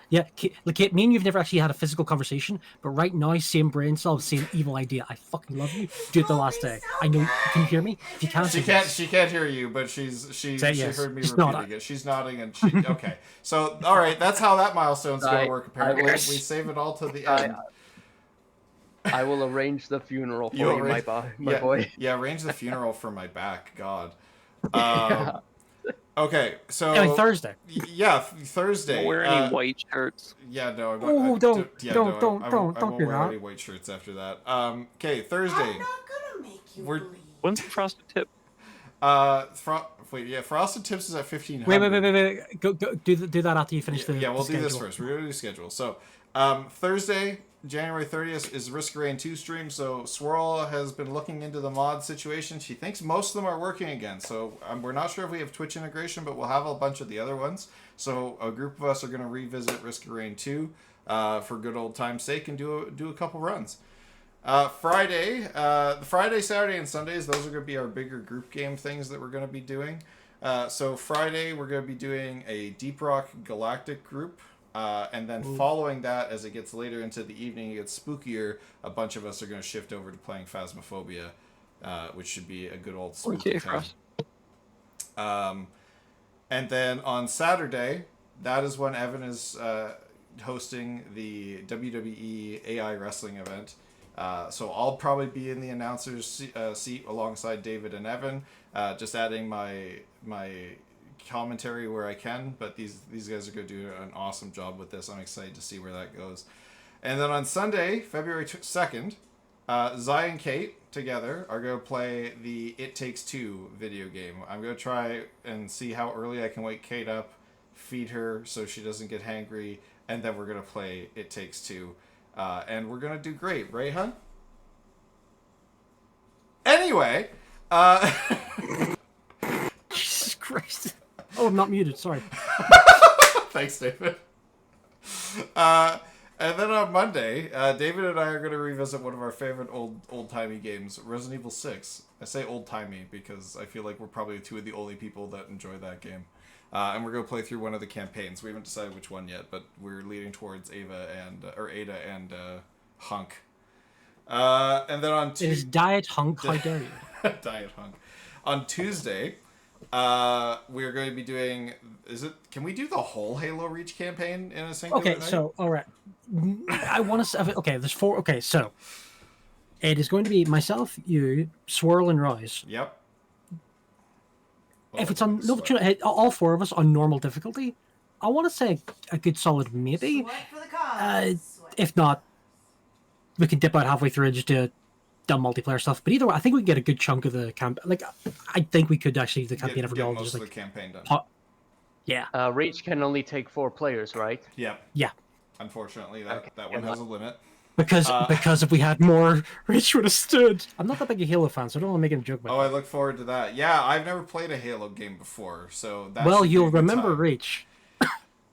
Speaker 5: Yeah. Kate, me and you've never actually had a physical conversation, but right now, same brain cell, same evil idea. I fucking love you. Do it the last day. I know. Can you hear me? If you can't,
Speaker 1: she can't hear you, but she heard me repeating it. She's nodding and she. Okay, so all right, that's how that milestone's gonna work. Apparently, we save it all to the end.
Speaker 8: I will arrange the funeral for you, my boy.
Speaker 1: Yeah, arrange the funeral for my back. God. Okay, so
Speaker 5: Thursday.
Speaker 1: Yeah, Thursday.
Speaker 3: Don't wear any white shirts.
Speaker 1: Yeah, no.
Speaker 5: Don't
Speaker 1: do
Speaker 5: do
Speaker 1: wear
Speaker 5: that.
Speaker 1: any white shirts after that. Okay, Thursday.
Speaker 4: I'm not gonna make you believe.
Speaker 3: When's the frosted tip?
Speaker 1: Frosted Tips is at 1500.
Speaker 5: Wait. Go do that after you finish the.
Speaker 1: Yeah, we'll
Speaker 5: do
Speaker 1: this first. We're gonna do schedule. So, Thursday, January 30th is Risk of Rain 2 stream. So Swirl has been looking into the mod situation. She thinks most of them are working again. So we're not sure if we have Twitch integration, but we'll have a bunch of the other ones. So a group of us are going to revisit Risk of Rain 2 for good old time's sake and do a couple runs. Friday, Saturday, and Sundays, those are going to be our bigger group game things that we're going to be doing. So Friday, we're going to be doing a Deep Rock Galactic group. And then following that, as it gets later into the evening, it gets spookier, a bunch of us are going to shift over to playing Phasmophobia, which should be a good old spooky time. And then on Saturday, that is when Evan is hosting the WWE AI Wrestling event. So I'll probably be in the announcer's seat alongside David and Evan, just adding my commentary where I can, but these guys are going to do an awesome job with this. I'm excited to see where that goes. And then on Sunday, February 2nd, Zai and Kate together are going to play the It Takes Two video game. I'm going to try and see how early I can wake Kate up, feed her so she doesn't get hangry, and then we're going to play It Takes Two. And we're going to do great, right, hun? Anyway,
Speaker 5: Jesus Christ. Oh, I'm not muted. Sorry.
Speaker 1: Thanks, David. And then on Monday, David and I are going to revisit one of our favorite old-timey games, Resident Evil 6. I say old-timey because I feel like we're probably two of the only people that enjoy that game. And we're going to play through one of the campaigns. We haven't decided which one yet, but we're leading towards Ada and Hunk. And then on
Speaker 5: It is Diet Hunk. How dare you?
Speaker 1: Diet Hunk. On Tuesday, we're going to be doing. Can we do the whole Halo Reach campaign in a single
Speaker 5: Okay,
Speaker 1: night?
Speaker 5: so all right, I want to say okay. There's 4. Okay, so it is going to be myself, you, Swirl, and Rise.
Speaker 1: Yep.
Speaker 5: If it's on all 4 of us on normal difficulty, I want to say a good solid maybe.
Speaker 4: Sweat for the cause. Sweat.
Speaker 5: If not, we can dip out halfway through and just do dumb multiplayer stuff. But either way, I think we can get a good chunk of the camp. Like, I think we could actually the campaign ever
Speaker 1: get
Speaker 5: go
Speaker 1: most
Speaker 5: just
Speaker 1: of
Speaker 5: like
Speaker 1: the campaign done.
Speaker 5: yeah.
Speaker 8: Reach can only take 4 players, right?
Speaker 1: Yep.
Speaker 5: Yeah.
Speaker 1: Unfortunately, that
Speaker 8: Okay.
Speaker 1: one has a limit.
Speaker 5: Because if we had more, Reach would have stood. I'm not that big a Halo fan, so I don't want to make him joke about
Speaker 1: Oh,
Speaker 5: it.
Speaker 1: I look forward to that. Yeah, I've never played a Halo game before, so that
Speaker 5: Well,
Speaker 1: should be a
Speaker 5: you'll
Speaker 1: good
Speaker 5: remember
Speaker 1: time.
Speaker 5: Reach.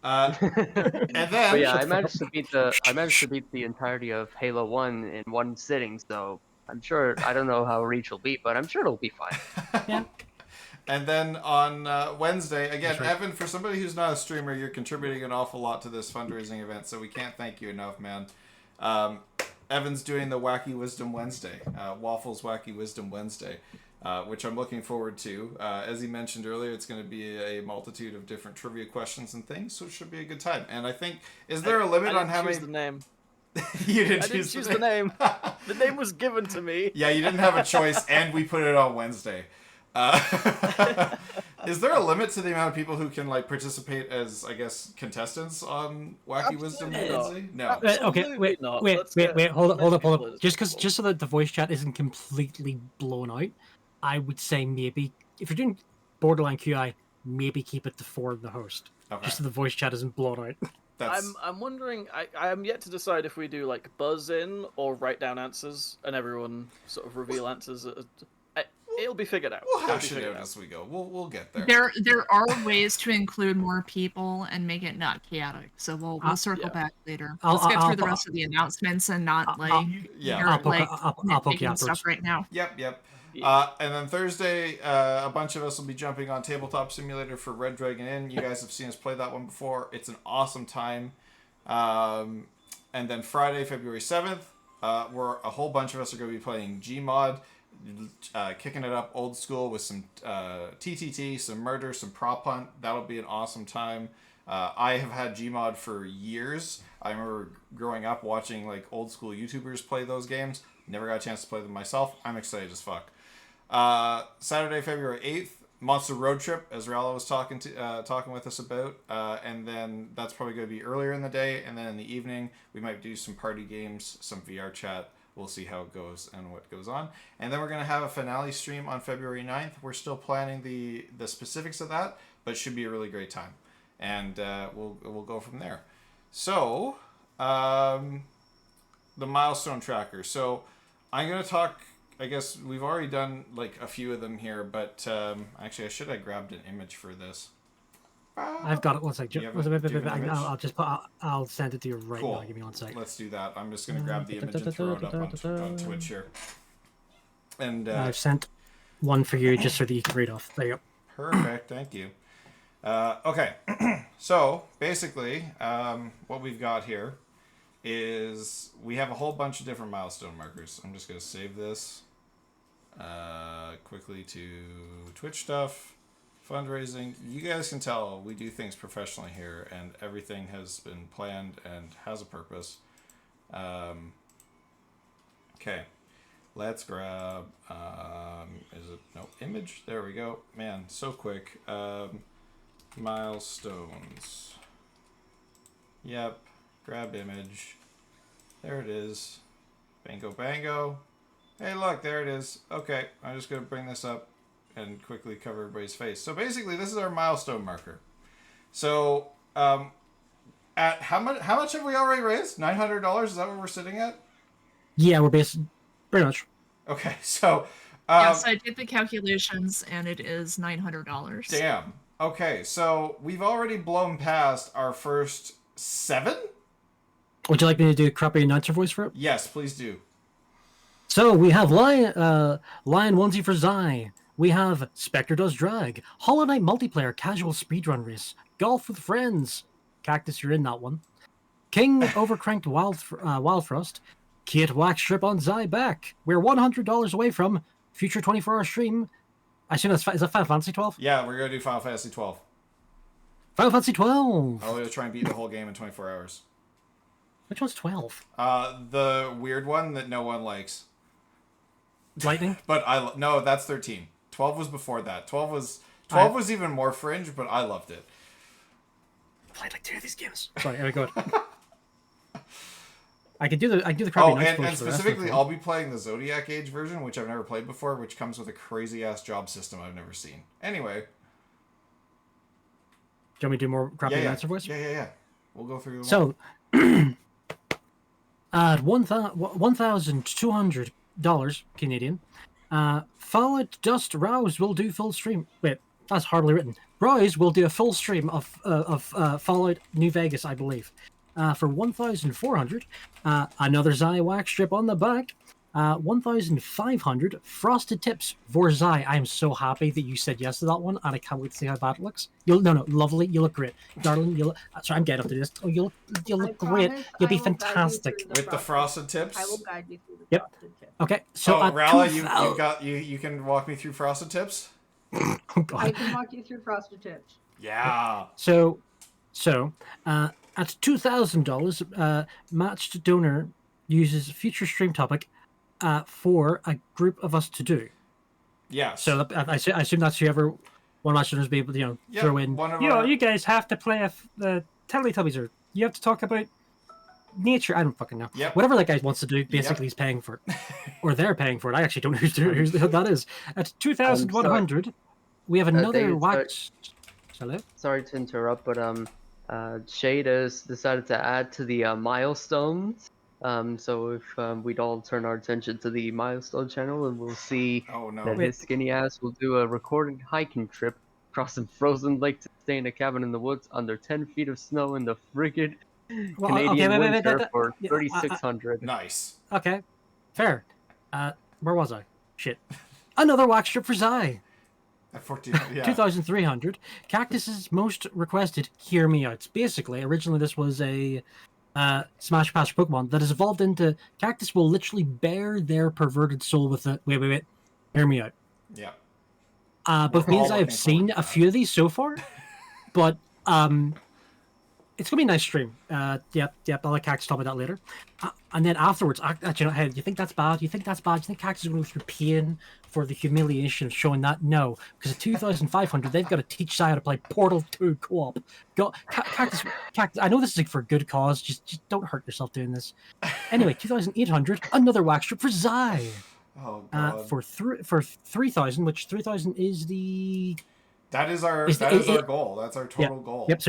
Speaker 1: And then
Speaker 8: But yeah, I managed to beat the entirety of Halo 1 in one sitting, so I'm sure I don't know how Reach will be, but I'm sure it'll be fine.
Speaker 5: Yeah.
Speaker 1: And then on Wednesday, again,
Speaker 5: That's right.
Speaker 1: Evan, for somebody who's not a streamer, you're contributing an awful lot to this fundraising event, so we can't thank you enough, man. Evan's doing the Wacky Wisdom Wednesday, Waffles Wacky Wisdom Wednesday, which I'm looking forward to. As he mentioned earlier, it's going to be a multitude of different trivia questions and things, so it should be a good time. And I think, is there a limit on how many...
Speaker 6: the name.
Speaker 1: You
Speaker 6: I
Speaker 1: didn't
Speaker 6: didn't
Speaker 1: choose
Speaker 6: choose the name. The name was given to me.
Speaker 1: Yeah, you didn't have a choice, and we put it on Wednesday. Is there a limit to the amount of people who can like participate as, I guess, contestants on Wacky Wisdom
Speaker 6: Absolutely not.
Speaker 1: Wednesday? No.
Speaker 5: Okay,
Speaker 6: Absolutely
Speaker 5: wait,
Speaker 6: not.
Speaker 5: wait,
Speaker 6: Let's
Speaker 5: wait,
Speaker 6: get
Speaker 5: wait, hold up.
Speaker 6: political.
Speaker 5: Just so that the voice chat isn't completely blown out, I would say maybe if you're doing borderline QI, maybe keep it to 4 of the host,
Speaker 1: Okay.
Speaker 5: just so the voice chat isn't blown out.
Speaker 1: That's
Speaker 6: I'm wondering. I am yet to decide if we do like buzz in or write down answers and everyone sort of reveal answers. It'll be figured out.
Speaker 1: we'll
Speaker 6: It'll be
Speaker 1: hash it
Speaker 6: figured
Speaker 1: out as we go. We'll get there.
Speaker 2: There are ways to include more people and make it not chaotic. So we'll circle
Speaker 6: yeah.
Speaker 2: back later.
Speaker 5: I'll-
Speaker 2: Let's get
Speaker 5: I'll-
Speaker 2: through the rest of the announcements and not like
Speaker 1: Yeah.
Speaker 2: you're
Speaker 5: I'll poke-
Speaker 2: like
Speaker 5: I'll poke you
Speaker 2: nitpicking
Speaker 5: afterwards.
Speaker 2: stuff right now.
Speaker 1: Yep.
Speaker 6: Yeah.
Speaker 1: And then Thursday, a bunch of us will be jumping on Tabletop Simulator for Red Dragon Inn. You guys have seen us play that one before. It's an awesome time. And then Friday, February 7th, where a whole bunch of us are going to be playing Gmod, kicking it up old school with some TTT, some murder, some prop hunt. That'll be an awesome time. I have had Gmod for years. I remember growing up watching like old school YouTubers play those games. Never got a chance to play them myself. I'm excited as fuck. Saturday, February 8th, Monster Road Trip, as Rallo was talking with us about. And then that's probably going to be earlier in the day. And then in the evening, we might do some party games, some VR chat. We'll see how it goes and what goes on. And then we're going to have a finale stream on February 9th. We're still planning the specifics of that, but it should be a really great time. And we'll go from there. So, the milestone tracker. So, I'm going to talk... I guess we've already done like a few of them here, but actually I should have grabbed an image for this.
Speaker 5: I've got it. One sec.
Speaker 1: Do you have a- do you have an image?
Speaker 5: I'll just I'll send it to you right
Speaker 1: Cool.
Speaker 5: now. Give me 1 sec.
Speaker 1: Let's do that. I'm just going to grab the image and throw it up on Twitch here. And
Speaker 5: I've sent one for you just so that you can read off. There you go.
Speaker 1: perfect, thank you. Okay, so basically what we've got here is we have a whole bunch of different milestone markers. I'm just going to save this quickly to Twitch stuff. Fundraising. You guys can tell we do things professionally here, and everything has been planned and has a purpose. Okay, let's grab. Is it no image? There we go. Man, so quick. Milestones. Yep. Grab image. There it is. Bango bango. Hey, look, there it is. Okay, I'm just gonna bring this up and quickly cover everybody's face. So basically, this is our milestone marker. So, at how much have we already raised? $900. Is that what we're sitting at?
Speaker 5: Yeah, we're pretty much.
Speaker 1: Okay, so.
Speaker 2: Yes, I did the calculations, and it is $900.
Speaker 1: Damn. Okay, so we've already blown past our first 7
Speaker 5: Would you like me to do a crappy announcer voice for it?
Speaker 1: Yes, please do.
Speaker 5: So we have Lion Onesie for Zai. We have Spectre Does Drag. Hollow Knight multiplayer casual speedrun race. Golf with friends. Cactus, you're in that one. King Overcranked Wildfrost. Kit Wax Strip on Zai back. We're $100 away from future 24-hour stream. I assume is that Final Fantasy 12?
Speaker 1: Yeah, we're gonna do Final Fantasy 12.
Speaker 5: Final Fantasy 12.
Speaker 1: I'm gonna try and beat the whole game in 24 hours.
Speaker 5: Which one's 12?
Speaker 1: The weird one that no one likes.
Speaker 5: Lightning?
Speaker 1: But no, that's 13. 12 was before that. 12 was even more fringe, but I loved it.
Speaker 5: Played like 2 of these games. Sorry, anyway, go ahead. I could do the crappy notes
Speaker 1: and
Speaker 5: for the rest
Speaker 1: specifically,
Speaker 5: of
Speaker 1: I'll be playing the Zodiac Age version, which I've never played before, which comes with a crazy ass job system I've never seen. Anyway.
Speaker 5: Do you want me to do more crappy answer voice?
Speaker 1: Yeah. We'll go through.
Speaker 5: So, at $1,200 Canadian, Fallout Dust Rouse will do full stream. Wait, that's hardly written. Rouse will do a full stream of Fallout New Vegas, I believe. For 1,400, another Zai wax strip on the back. 1,500 frosted tips for Zai. I am so happy that you said yes to that one, and I can't wait to see how bad it looks. Lovely. You look great, darling. Sorry, I'm getting up to this. Oh, you look great. You'll be fantastic
Speaker 1: with the frosted tips.
Speaker 9: I will guide you through the frosted tips.
Speaker 5: Okay, so
Speaker 1: Rala, you can walk me through frosted tips.
Speaker 5: Oh God.
Speaker 9: I can walk you through frosted tips.
Speaker 1: Yeah.
Speaker 5: So, at $2,000, matched donor uses future stream topic for a group of us to do.
Speaker 1: Yes.
Speaker 5: So I assume that's whoever one of us should be able to throw in. You guys have to play the Teletubbies, or you have to talk about nature. I don't fucking know.
Speaker 1: Yep.
Speaker 5: Whatever that guy wants to do, basically he's paying for it, or they're paying for it. I actually don't know who that is. At 2,100, we have another wax. Hello.
Speaker 8: Sorry to interrupt, but Shade has decided to add to the milestones. So if we'd all turn our attention to the milestone channel, and we'll see that his skinny ass will do a recorded hiking trip across a frozen lake to stay in a cabin in the woods under 10 feet of snow in the frigid Canadian winter for 3,600.
Speaker 1: Nice.
Speaker 5: Okay, fair. Where was I? Shit. Another wax strip for Zai.
Speaker 1: At 14, yeah.
Speaker 5: 2,300. Cactus's most requested. Hear me out. Basically, originally this was a Smash Pass Pokemon that has evolved into Cactus will literally bare their perverted soul with it. Wait. Hear me out.
Speaker 1: Yeah.
Speaker 5: Both me and I have seen a few of these so far, but it's gonna be a nice stream. Yep. I'll let Cactus talk about that later. And then afterwards, hey, you think that's bad? You think Cactus is going to go through pain for the humiliation of showing that? No, because at 2,500, they've got to teach Zai how to play Portal 2 co-op. Cactus. I know this is for a good cause. Just don't hurt yourself doing this. Anyway, 2,800, another wax strip for Zai.
Speaker 1: Oh God.
Speaker 5: For 3,000, which 3,000 is the.
Speaker 1: That is our goal. That's our total goal.
Speaker 5: Yep.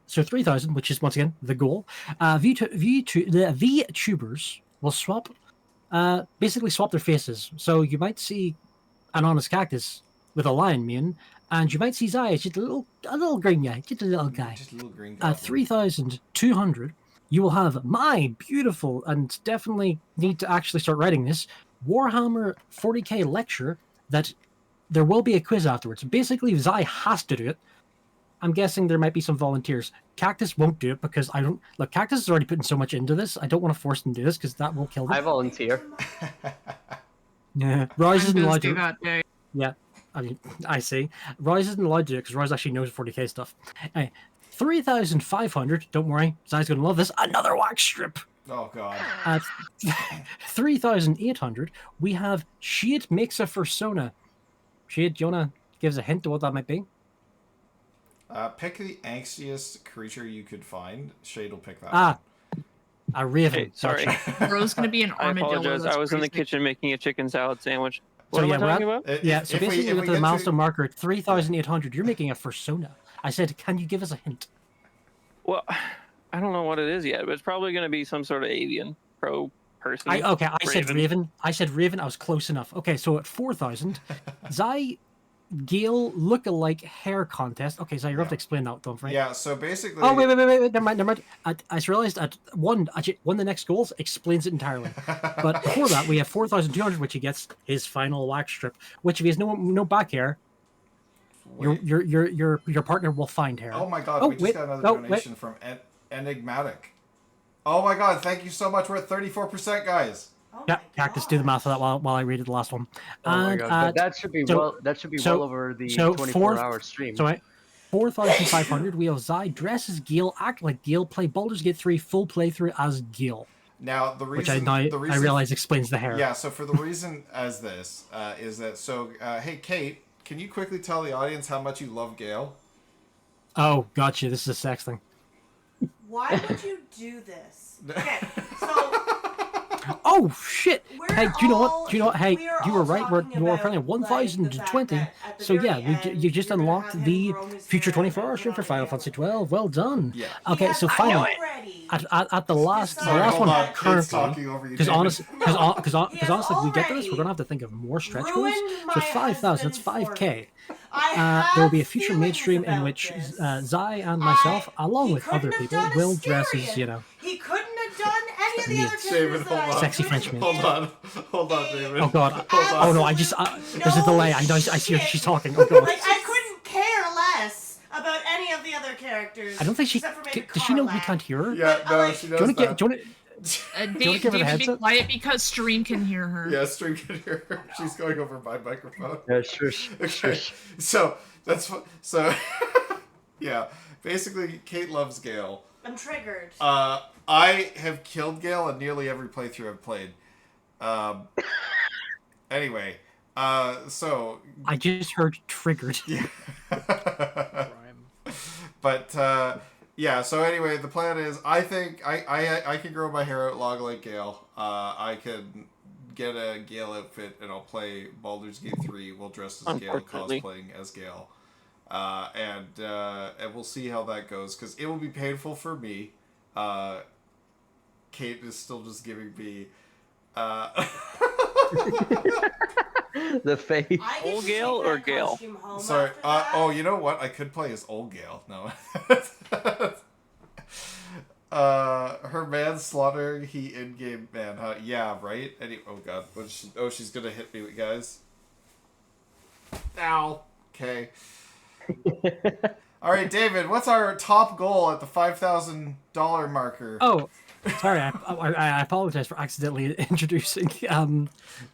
Speaker 5: So 3,000, which is once again the goal. The VTubers will basically swap their faces. So you might see an honest Cactus with a lion mane, and you might see Zai just a little green guy, just a little guy.
Speaker 1: Just a little green guy.
Speaker 5: 3,200. You will have my beautiful, and definitely need to actually start writing this, Warhammer 40k lecture that. There will be a quiz afterwards. Basically, Zai has to do it. I'm guessing there might be some volunteers. Cactus won't do it because I don't... Look, Cactus is already putting so much into this. I don't want to force them to do this because that will kill them.
Speaker 8: I volunteer.
Speaker 5: Yeah. Rise isn't allowed to.
Speaker 2: That day.
Speaker 5: Yeah. I mean, I see. Rise isn't allowed to do it because Rise actually knows 40k stuff. Anyway, 3,500. Don't worry. Zai's going to love this. Another wax strip.
Speaker 1: Oh, God.
Speaker 5: At 3,800, we have Shade Makes a Fursona. Shade, do you want to give us a hint to what that might be?
Speaker 1: Pick the angstiest creature you could find. Shade will pick that.
Speaker 5: A raven.
Speaker 3: Hey, sorry.
Speaker 2: Bro's going to be an
Speaker 3: I
Speaker 2: armadillo.
Speaker 3: apologize. I was in the kitchen making a chicken salad sandwich. What
Speaker 5: So
Speaker 3: am
Speaker 5: yeah,
Speaker 3: I talking about?
Speaker 5: So basically with the milestone marker at 3,800, you're making a Fursona. I said, can you give us a hint?
Speaker 3: Well, I don't know what it is yet, but it's probably going to be some sort of avian pro person.
Speaker 5: I said raven. I said raven. I was close enough. Okay, so at 4,000, Zai Gale look-alike hair contest. Okay, so you're going to have to explain that, don't you?
Speaker 1: Yeah, so basically.
Speaker 5: Oh, wait, never mind. I just realized one of the next goals explains it entirely. But before that, we have 4,200, which he gets his final wax strip. Which if he has no back hair, your partner will find hair.
Speaker 1: Oh my god, we just got another donation from Enigmatic. Oh my god, thank you so much. We're at 34%, guys.
Speaker 4: Oh
Speaker 5: Yeah,
Speaker 4: my
Speaker 5: Cactus, do the math of that while I read it, the last one.
Speaker 8: Oh my
Speaker 5: And,
Speaker 8: god, but that should be well over the 24-hour stream.
Speaker 5: So 4,500, we have Zai dress as Gale, act like Gale, play Baldur's Gate 3 full playthrough as Gale.
Speaker 1: Now the
Speaker 5: Which
Speaker 1: reason
Speaker 5: I realize explains the hair.
Speaker 1: Yeah, so for the reason as this is that hey Kate, can you quickly tell the audience how much you love Gale?
Speaker 5: Oh, gotcha. This is a sex thing.
Speaker 4: Why would you do this? Okay, so
Speaker 5: Oh shit! Hey, do you know what? Hey,
Speaker 4: we are
Speaker 5: you were
Speaker 4: all
Speaker 5: right.
Speaker 4: talking
Speaker 5: You were
Speaker 4: about,
Speaker 5: currently at 1,020.
Speaker 4: like, at the
Speaker 5: So yeah,
Speaker 4: very end,
Speaker 5: you just
Speaker 4: you're gonna
Speaker 5: unlocked
Speaker 4: have him
Speaker 5: the
Speaker 4: grow his
Speaker 5: future
Speaker 4: hair
Speaker 5: 24-hour
Speaker 4: and
Speaker 5: stream for
Speaker 4: put
Speaker 5: Final
Speaker 4: on
Speaker 5: Fantasy
Speaker 4: hair.
Speaker 5: 12. Well done.
Speaker 1: Yeah.
Speaker 5: Okay,
Speaker 4: He
Speaker 5: so
Speaker 4: has
Speaker 5: finally,
Speaker 4: already
Speaker 5: at the last
Speaker 4: Sorry, hold
Speaker 5: one
Speaker 4: on,
Speaker 1: Kate's
Speaker 5: currently,
Speaker 1: talking over you,
Speaker 5: because
Speaker 1: David.
Speaker 5: honestly, if we get to this,
Speaker 4: already
Speaker 5: we're gonna have to think of more stretch goals.
Speaker 4: ruined
Speaker 5: So
Speaker 4: my
Speaker 5: 5,000, that's
Speaker 4: husband
Speaker 5: 5k.
Speaker 4: I
Speaker 5: There will be a
Speaker 4: have
Speaker 5: future
Speaker 4: feelings
Speaker 5: midstream in
Speaker 4: about
Speaker 5: which
Speaker 4: this.
Speaker 5: Zai and myself, along
Speaker 4: He
Speaker 5: with
Speaker 4: couldn't
Speaker 5: other
Speaker 4: have
Speaker 5: people,
Speaker 4: done
Speaker 5: will dress as,
Speaker 4: Asterion. He couldn't have done any of the
Speaker 5: Mid.
Speaker 4: other
Speaker 1: David,
Speaker 4: characters
Speaker 1: hold
Speaker 4: that
Speaker 1: on.
Speaker 4: I
Speaker 5: Sexy
Speaker 4: couldn't
Speaker 5: French
Speaker 4: give
Speaker 1: Hold on, David.
Speaker 5: Oh god.
Speaker 1: Hold on.
Speaker 5: Oh no, there's a delay. I know. I see her. She's talking. Oh god.
Speaker 4: Like, I couldn't care less about any of the other characters.
Speaker 5: I don't think she.
Speaker 4: except for maybe
Speaker 5: Does she know we
Speaker 4: Karlach.
Speaker 5: can't hear her?
Speaker 1: Yeah, no,
Speaker 4: like-
Speaker 1: she
Speaker 5: Do
Speaker 1: knows
Speaker 5: you want to
Speaker 1: that.
Speaker 5: do you want
Speaker 2: Dave,
Speaker 5: give her the
Speaker 2: Dave, be
Speaker 5: headset?
Speaker 2: quiet because stream can hear her.
Speaker 1: Yeah, stream can hear her. She's going over my microphone.
Speaker 8: Yeah, shush,
Speaker 1: Okay,
Speaker 8: shush.
Speaker 1: so that's what. So yeah, basically, Kate loves Gale.
Speaker 4: I'm triggered.
Speaker 1: I have killed Gale in nearly every playthrough I've played. Anyway, so
Speaker 5: I just heard triggered.
Speaker 1: yeah. But yeah, so anyway, the plan is I think I can grow my hair out long like Gale. I can get a Gale outfit and I'll play Baldur's Gate 3. We'll dress as Gale,
Speaker 3: Unfortunately.
Speaker 1: cosplaying as Gale. And we'll see how that goes because it will be painful for me. Kate is still just giving me
Speaker 8: The face.
Speaker 4: I get
Speaker 3: Old
Speaker 4: to
Speaker 3: Gale
Speaker 4: take
Speaker 3: or
Speaker 4: that
Speaker 3: Gale?
Speaker 4: costume home
Speaker 1: sorry.
Speaker 4: after that.
Speaker 1: Oh, you know what? I could play as old Gale. No. Her manslaughtering he in-game man, huh? Yeah, right? Oh god. She's gonna hit me, guys. Ow. Okay. Alright, David, what's our top goal at the $5,000 marker?
Speaker 5: Oh, sorry. I apologize for accidentally introducing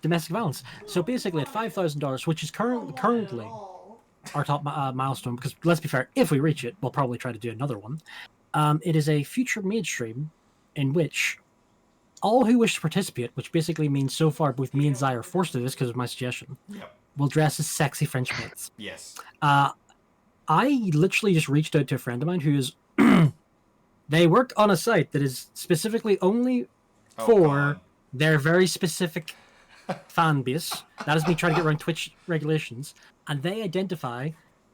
Speaker 5: domestic violence. So basically, at $5,000, which is currently our top milestone, because let's be fair, if we reach it, we'll probably try to do another one. It is a future mainstream in which all who wish to participate, which basically means so far both me and Zai are forced to this because of my suggestion,
Speaker 1: Yep.
Speaker 5: will dress as sexy French maids.
Speaker 1: Yes.
Speaker 5: I literally just reached out to a friend of mine who is they work on a site that is specifically only
Speaker 1: Oh,
Speaker 5: for
Speaker 1: God.
Speaker 5: their very specific fan base. That is me trying to get around Twitch regulations, and they identify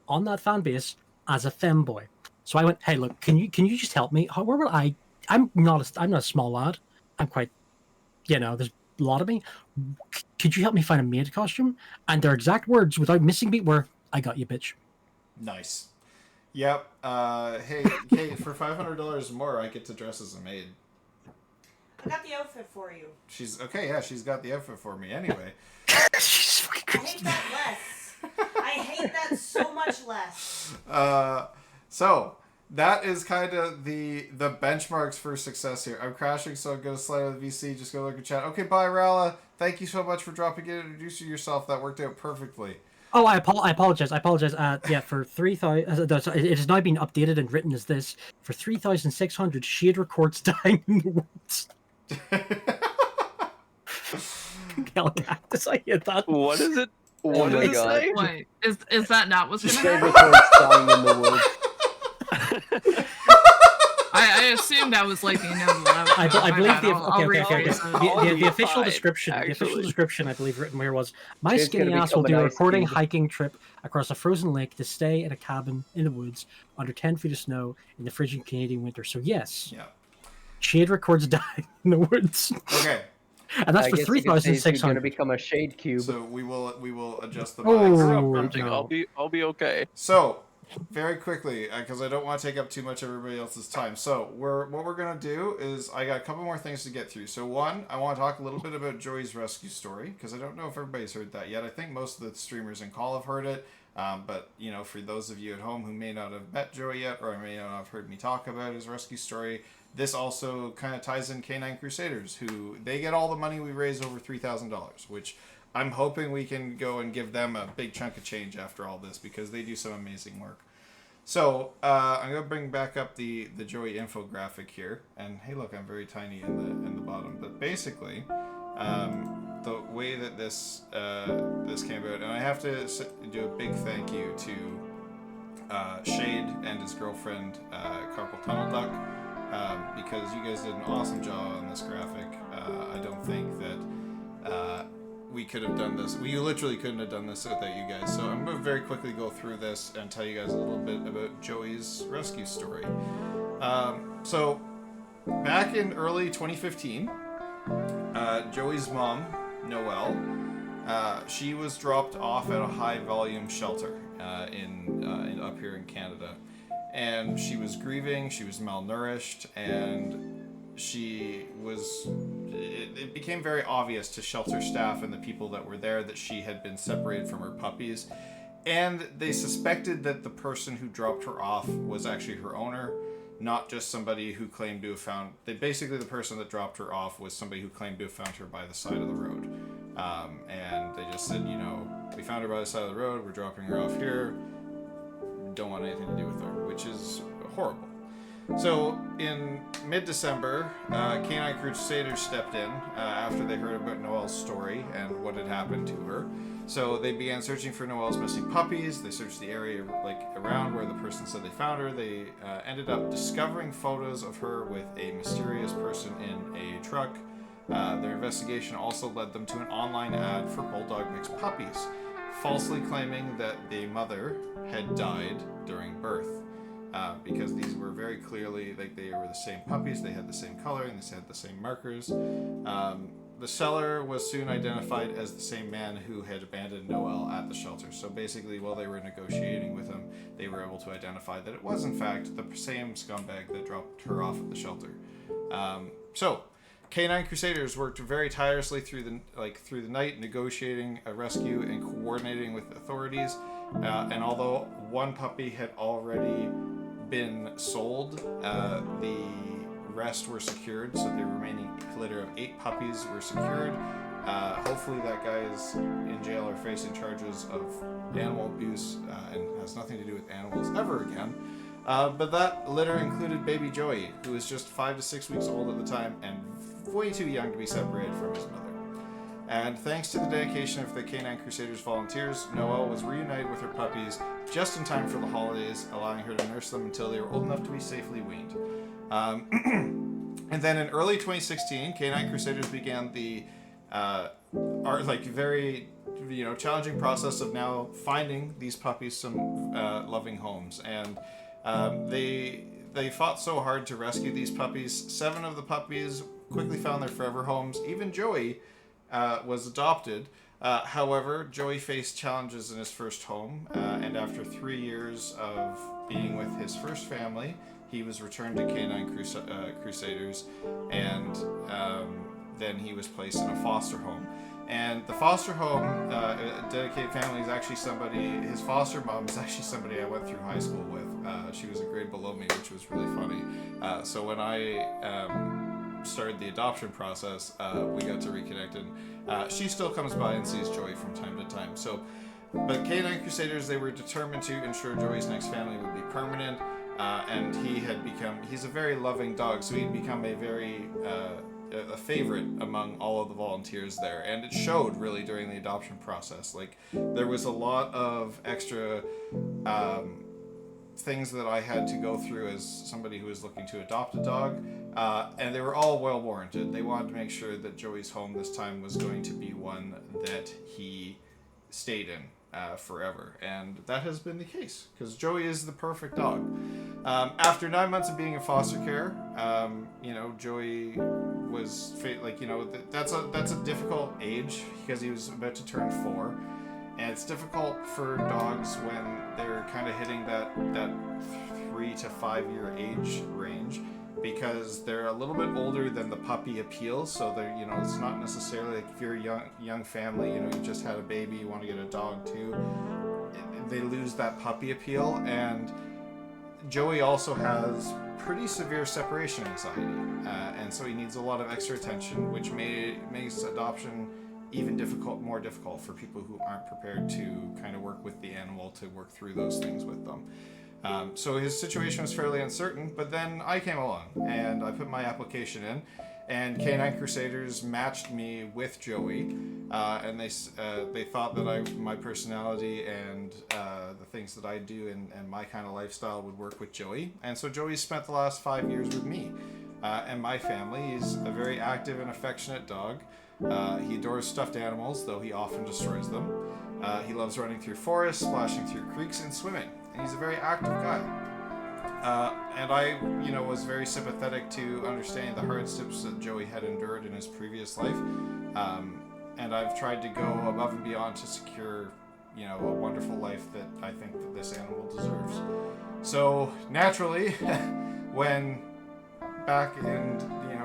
Speaker 5: on that fan base as a femboy. So I went, hey, look, can you just help me? However, I'm not a small lad. I'm quite, there's a lot of me. Could you help me find a maid costume? And their exact words, without missing a beat, were, "I got you, bitch."
Speaker 1: Nice. Yep. Hey, Kate, for $500 more, I get to dress as a maid.
Speaker 4: I got the outfit for you.
Speaker 1: She's okay. Yeah, she's got the outfit for me. Anyway.
Speaker 5: She's fucking
Speaker 4: I hate that less. I hate that so much less.
Speaker 1: So that is kind of the benchmarks for success here. I'm crashing, so I'm gonna slide out the VC. Just go look at chat. Okay, bye, Rala. Thank you so much for dropping in and introducing yourself. That worked out perfectly.
Speaker 5: Oh, I apologize. Yeah, for 3,000, it has now been updated and written as this. For 3,600, Shade records dying in the woods. Hell, Cactus, I hear that.
Speaker 3: What is it?
Speaker 8: Oh
Speaker 3: What
Speaker 8: my
Speaker 3: does it
Speaker 8: God.
Speaker 3: say?
Speaker 2: Wait, is that not what's
Speaker 8: Just
Speaker 2: gonna
Speaker 8: say
Speaker 2: happen?
Speaker 8: records dying in the woods.
Speaker 2: I assumed that was like the end of the level.
Speaker 5: I believe the
Speaker 2: I'll rephrase it.
Speaker 5: the official
Speaker 3: fine,
Speaker 5: description. The official
Speaker 3: actually.
Speaker 5: description, I believe, written here was: "My
Speaker 8: Shade's
Speaker 5: skinny
Speaker 8: gonna
Speaker 5: ass will
Speaker 8: become
Speaker 5: do a
Speaker 8: an ice
Speaker 5: recording
Speaker 8: cube."
Speaker 5: hiking trip across a frozen lake to stay at a cabin in the woods under 10 feet of snow in the frigid Canadian winter." So yes,
Speaker 1: Yeah.
Speaker 5: Shade records dying in the woods.
Speaker 1: Okay.
Speaker 5: And that's
Speaker 8: I
Speaker 5: for
Speaker 8: guess you could say she's going to
Speaker 5: 3,600.
Speaker 8: become a shade cube.
Speaker 1: So we will adjust the
Speaker 5: Oh.
Speaker 1: mics.
Speaker 3: Grunting,
Speaker 5: no.
Speaker 3: I'll be okay.
Speaker 1: So, very quickly, because I don't want to take up too much of everybody else's time. So, what we're gonna do is I got a couple more things to get through. So, one, I want to talk a little bit about Joey's rescue story because I don't know if everybody's heard that yet. I think most of the streamers in call have heard it, but you know, for those of you at home who may not have met Joey yet or may not have heard me talk about his rescue story, this also kind of ties in Canine Crusaders, who they get all the money we raise over $3,000, which I'm hoping we can go and give them a big chunk of change after all this because they do some amazing work. So I'm gonna bring back up the Joey infographic here, and hey, look, I'm very tiny in the bottom. But basically, the way that this came about, and I have to do a big thank you to Shade and his girlfriend Carpal Tunnel Duck because you guys did an awesome job on this graphic. I don't think that we could have done this. We literally couldn't have done this without you guys. So I'm going to very quickly go through this and tell you guys a little bit about Joey's rescue story. So back in early 2015, Joey's mom, Noelle, she was dropped off at a high volume shelter in up here in Canada. And she was grieving, she was malnourished, and it became very obvious to shelter staff and the people that were there that she had been separated from her puppies. And they suspected that the person who dropped her off was actually her owner, not just somebody who claimed to have found... Basically, the person that dropped her off was somebody who claimed to have found her by the side of the road. And they just said, you know, we found her by the side of the road, we're dropping her off here, don't want anything to do with her, which is horrible. So, in mid-December, Canine Crusaders stepped in after they heard about Noelle's story and what had happened to her. So they began searching for Noelle's missing puppies. They searched the area around where the person said they found her. They ended up discovering photos of her with a mysterious person in a truck. Their investigation also led them to an online ad for Bulldog mixed puppies, falsely claiming that the mother had died during birth. Because these were very clearly, they were the same puppies, they had the same coloring, they had the same markers. The seller was soon identified as the same man who had abandoned Noelle at the shelter. So basically, while they were negotiating with him, they were able to identify that it was in fact the same scumbag that dropped her off at the shelter. So, Canine Crusaders worked very tirelessly through the night, negotiating a rescue and coordinating with authorities. And although one puppy had already been sold, the rest were secured, so the remaining litter of 8 puppies were secured. Hopefully that guy is in jail or facing charges of animal abuse and has nothing to do with animals ever again. But that litter included baby Joey, who was just 5 to 6 weeks old at the time and way too young to be separated from his mother. And thanks to the dedication of the Canine Crusaders volunteers, Noelle was reunited with her puppies just in time for the holidays, allowing her to nurse them until they were old enough to be safely weaned. And then in early 2016, Canine Crusaders began the very challenging process of now finding these puppies some loving homes. And they fought so hard to rescue these puppies. 7 of the puppies quickly found their forever homes. Even Joey was adopted. However, Joey faced challenges in his first home, and after 3 years of being with his first family, he was returned to Canine Crusaders, and then he was placed in a foster home. And the foster home, dedicated family, is actually his foster mom is actually somebody I went through high school with. She was a grade below me, which was really funny. So when I started the adoption process, we got to reconnect, and she still comes by and sees Joey from time to time. But Canine Crusaders, they were determined to ensure Joey's next family would be permanent, and he's a very loving dog, so he'd become a favorite among all of the volunteers there, and it showed really during the adoption process. There was a lot of extra things that I had to go through as somebody who was looking to adopt a dog, and they were all well warranted. They wanted to make sure that Joey's home this time was going to be one that he stayed in. forever, and that has been the case because Joey is the perfect dog. After 9 months of being in foster care, Joey was that's a difficult age because he was about to turn 4, and it's difficult for dogs when they're kind of hitting that 3 to 5 year age range, because they're a little bit older than the puppy appeal. So they're, it's not necessarily like if you're a young family, you just had a baby, you want to get a dog too. They lose that puppy appeal, and Joey also has pretty severe separation anxiety, and so he needs a lot of extra attention, which makes adoption even more difficult for people who aren't prepared to kind of work with the animal to work through those things with them. So his situation was fairly uncertain, but then I came along and I put my application in, and Canine Crusaders matched me with Joey, and they thought that my personality and the things that I do and my kind of lifestyle would work with Joey. And so Joey spent the last 5 years with me and my family. He's a very active and affectionate dog. He adores stuffed animals, though he often destroys them. He loves running through forests, splashing through creeks, and swimming. And he's a very active guy. And I, was very sympathetic to understanding the hardships that Joey had endured in his previous life. And I've tried to go above and beyond to secure, a wonderful life that I think that this animal deserves. So naturally, when back in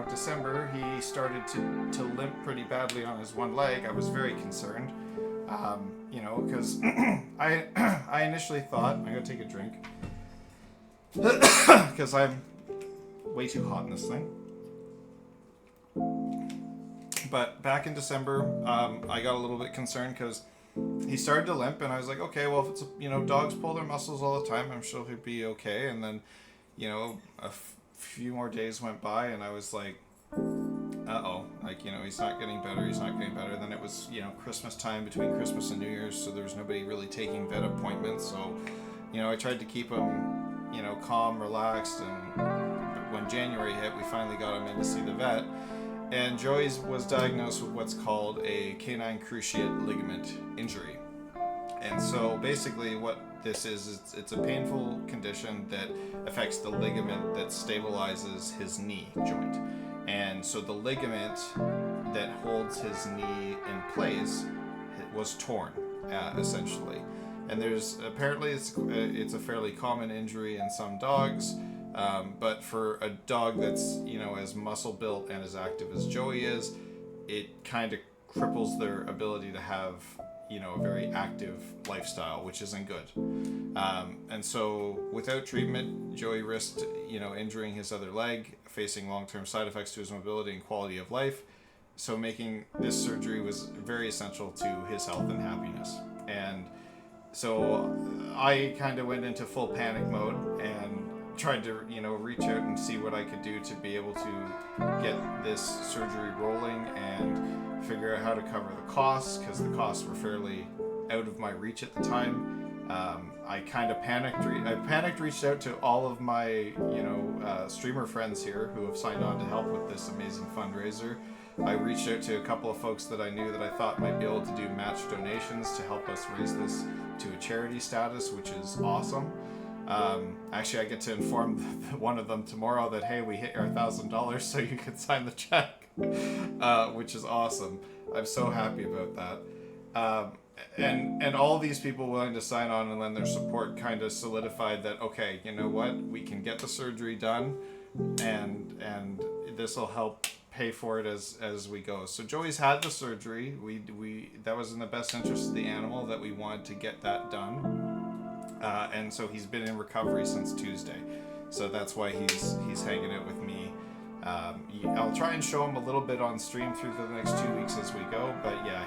Speaker 1: December he started to limp pretty badly on his one leg, I was very concerned. Because I initially thought, I'm gonna take a drink because I'm way too hot in this thing. But back in December, I got a little bit concerned because he started to limp, and I was like, okay, well, if it's dogs pull their muscles all the time, I'm sure he'll be okay. And then, a few more days went by, and I was like, he's not getting better. Then it was, Christmas time, between Christmas and New Year's, so there was nobody really taking vet appointments. So, I tried to keep him, calm, relaxed, and when January hit, we finally got him in to see the vet. And Joey was diagnosed with what's called a canine cruciate ligament injury. And so basically what this is, it's a painful condition that affects the ligament that stabilizes his knee joint. And so the ligament that holds his knee in place was torn, essentially. And apparently it's a fairly common injury in some dogs, but for a dog that's as muscle built and as active as Joey is, it kind of cripples their ability to have a very active lifestyle, which isn't good. And so without treatment, Joey risked injuring his other leg, facing long-term side effects to his mobility and quality of life. So making this surgery was very essential to his health and happiness. And so I kind of went into full panic mode and tried to reach out and see what I could do to be able to get this surgery rolling and figure out how to cover the costs, because the costs were fairly out of my reach at the time. I kind of panicked, reached out to all of my streamer friends here who have signed on to help with this amazing fundraiser. I reached out to a couple of folks that I knew that I thought might be able to do match donations to help us raise this to a charity status, which is awesome. Actually, I get to inform one of them tomorrow that, hey, we hit our $1,000, so you can sign the check, which is awesome. I'm so happy about that. And all these people willing to sign on and lend their support kind of solidified that, okay, you know what, we can get the surgery done, and this will help pay for it as we go. So Joey's had the surgery. We that was in the best interest of the animal that we wanted to get that done. And so he's been in recovery since Tuesday. So that's why he's hanging out with me. I'll try and show him a little bit on stream through the next 2 weeks as we go. But yeah,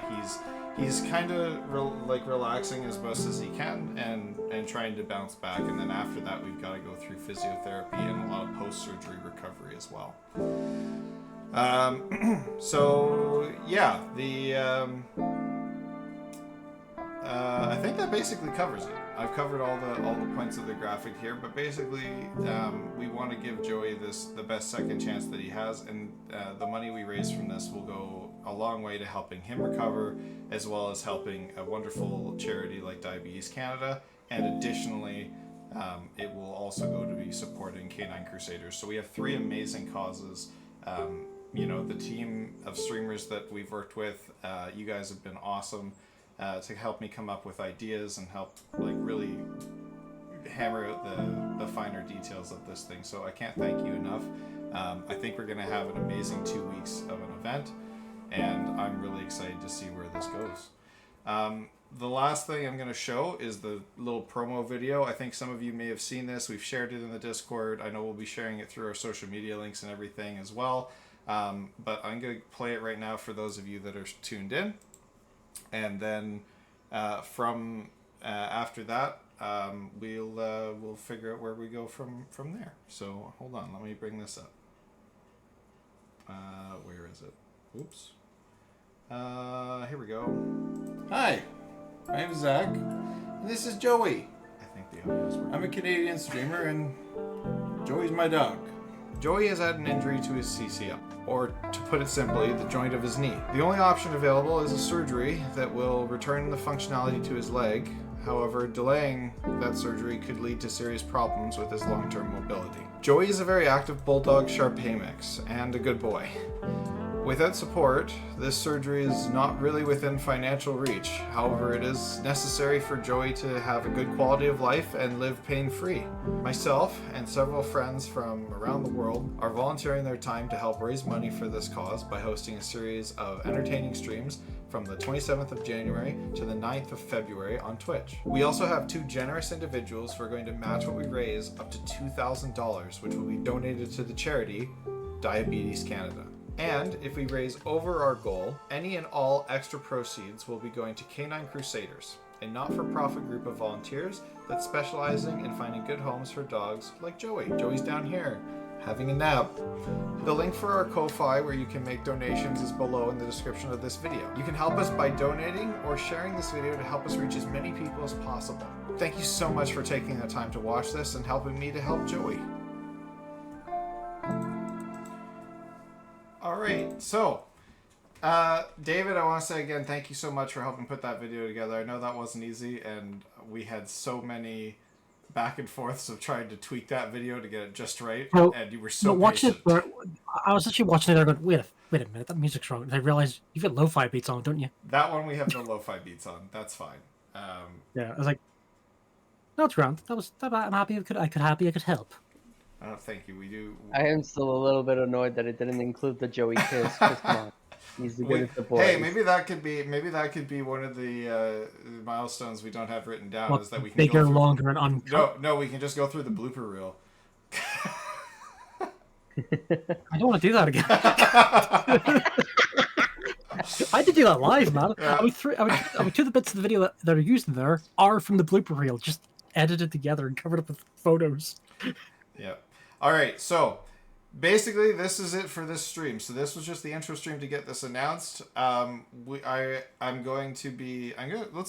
Speaker 1: he's kind of relaxing as best as he can and trying to bounce back. And then after that, we've got to go through physiotherapy and a lot of post-surgery recovery as well. So yeah, I think that basically covers it. I've covered all the points of the graphic here, but basically, we want to give Joey the best second chance that he has, and the money we raise from this will go a long way to helping him recover, as well as helping a wonderful charity like Diabetes Canada, and additionally, it will also go to be supporting Canine Crusaders. So we have 3 amazing causes. You know, the team of streamers that we've worked with, you guys have been awesome. To help me come up with ideas and help like really hammer out the finer details of this thing. So I can't thank you enough. I think we're gonna have an amazing 2 weeks of an event, and I'm really excited to see where this goes. The last thing I'm gonna show is the little promo video. I think some of you may have seen this. We've shared it in the Discord. I know we'll be sharing it through our social media links and everything as well. But I'm gonna play it right now for those of you that are tuned in. And then from after that, we'll figure out where we go from there. So hold on, let me bring this up. Where is it? Oops. Here we go. Hi, my name is Zach, and this is Joey. I think the audio is working. I'm a Canadian streamer, and Joey's my dog. Joey has had an injury to his CCL, or to put it simply, the joint of his knee. The only option available is a surgery that will return the functionality to his leg. However, delaying that surgery could lead to serious problems with his long-term mobility. Joey is a very active bulldog Shar-Pei mix, and a good boy. Without support, this surgery is not really within financial reach. However, it is necessary for Joey to have a good quality of life and live pain-free. Myself and several friends from around the world are volunteering their time to help raise money for this cause by hosting a series of entertaining streams from the 27th of January to the 9th of February on Twitch. We also have 2 generous individuals who are going to match what we raise up to $2,000, which will be donated to the charity Diabetes Canada. And if we raise over our goal, any and all extra proceeds will be going to Canine Crusaders, a not-for-profit group of volunteers that's specializing in finding good homes for dogs like Joey. Joey's down here, having a nap. The link for our Ko-Fi where you can make donations is below in the description of this video. You can help us by donating or sharing this video to help us reach as many people as possible. Thank you so much for taking the time to watch this and helping me to help Joey. Alright, so, David, I want to say again, thank you so much for helping put that video together. I know that wasn't easy, and we had so many back and forths of trying to tweak that video to get it just right, and you were so patient.
Speaker 5: I was actually watching it, I go, wait a minute, that music's wrong. And I realized you've got lo-fi beats on, don't you?
Speaker 1: That one we have no lo-fi beats on, that's fine.
Speaker 5: Yeah, I was like, no, it's grand. I'm happy I could help.
Speaker 1: Thank you. We do.
Speaker 8: I am still a little bit annoyed that it didn't include the Joey kiss. Just come on, he's the good boy.
Speaker 1: Hey, maybe that could be one of the milestones we don't have written down. Is that we can
Speaker 5: bigger,
Speaker 1: go through...
Speaker 5: longer, and uncut.
Speaker 1: No, we can just go through the blooper reel.
Speaker 5: I don't want to do that again. I had to do that live, man.
Speaker 1: Yeah.
Speaker 5: I mean, 2 of the bits of the video that are used in there are from the blooper reel, just edited together and covered up with photos.
Speaker 1: Yeah. All right. So basically, this is it for this stream. So this was just the intro stream to get this announced. Let's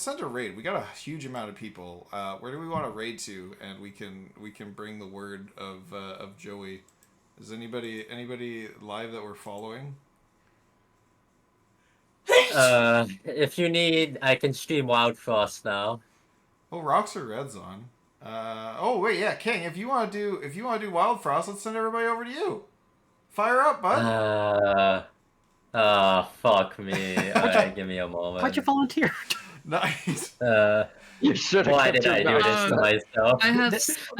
Speaker 1: send a raid. We got a huge amount of people. Where do we want to raid to? And we can bring the word of Joey. Is anybody live that we're following?
Speaker 7: If you need, I can stream Wild Frost now.
Speaker 1: Oh, Rocks or Red's on. Oh wait, yeah, King. If you want to do Wild Frost, let's send everybody over to you. Fire up, bud.
Speaker 7: Fuck me. Alright, give me a moment.
Speaker 5: Why'd you volunteer?
Speaker 1: Nice.
Speaker 8: You should.
Speaker 7: Why did I do this to myself?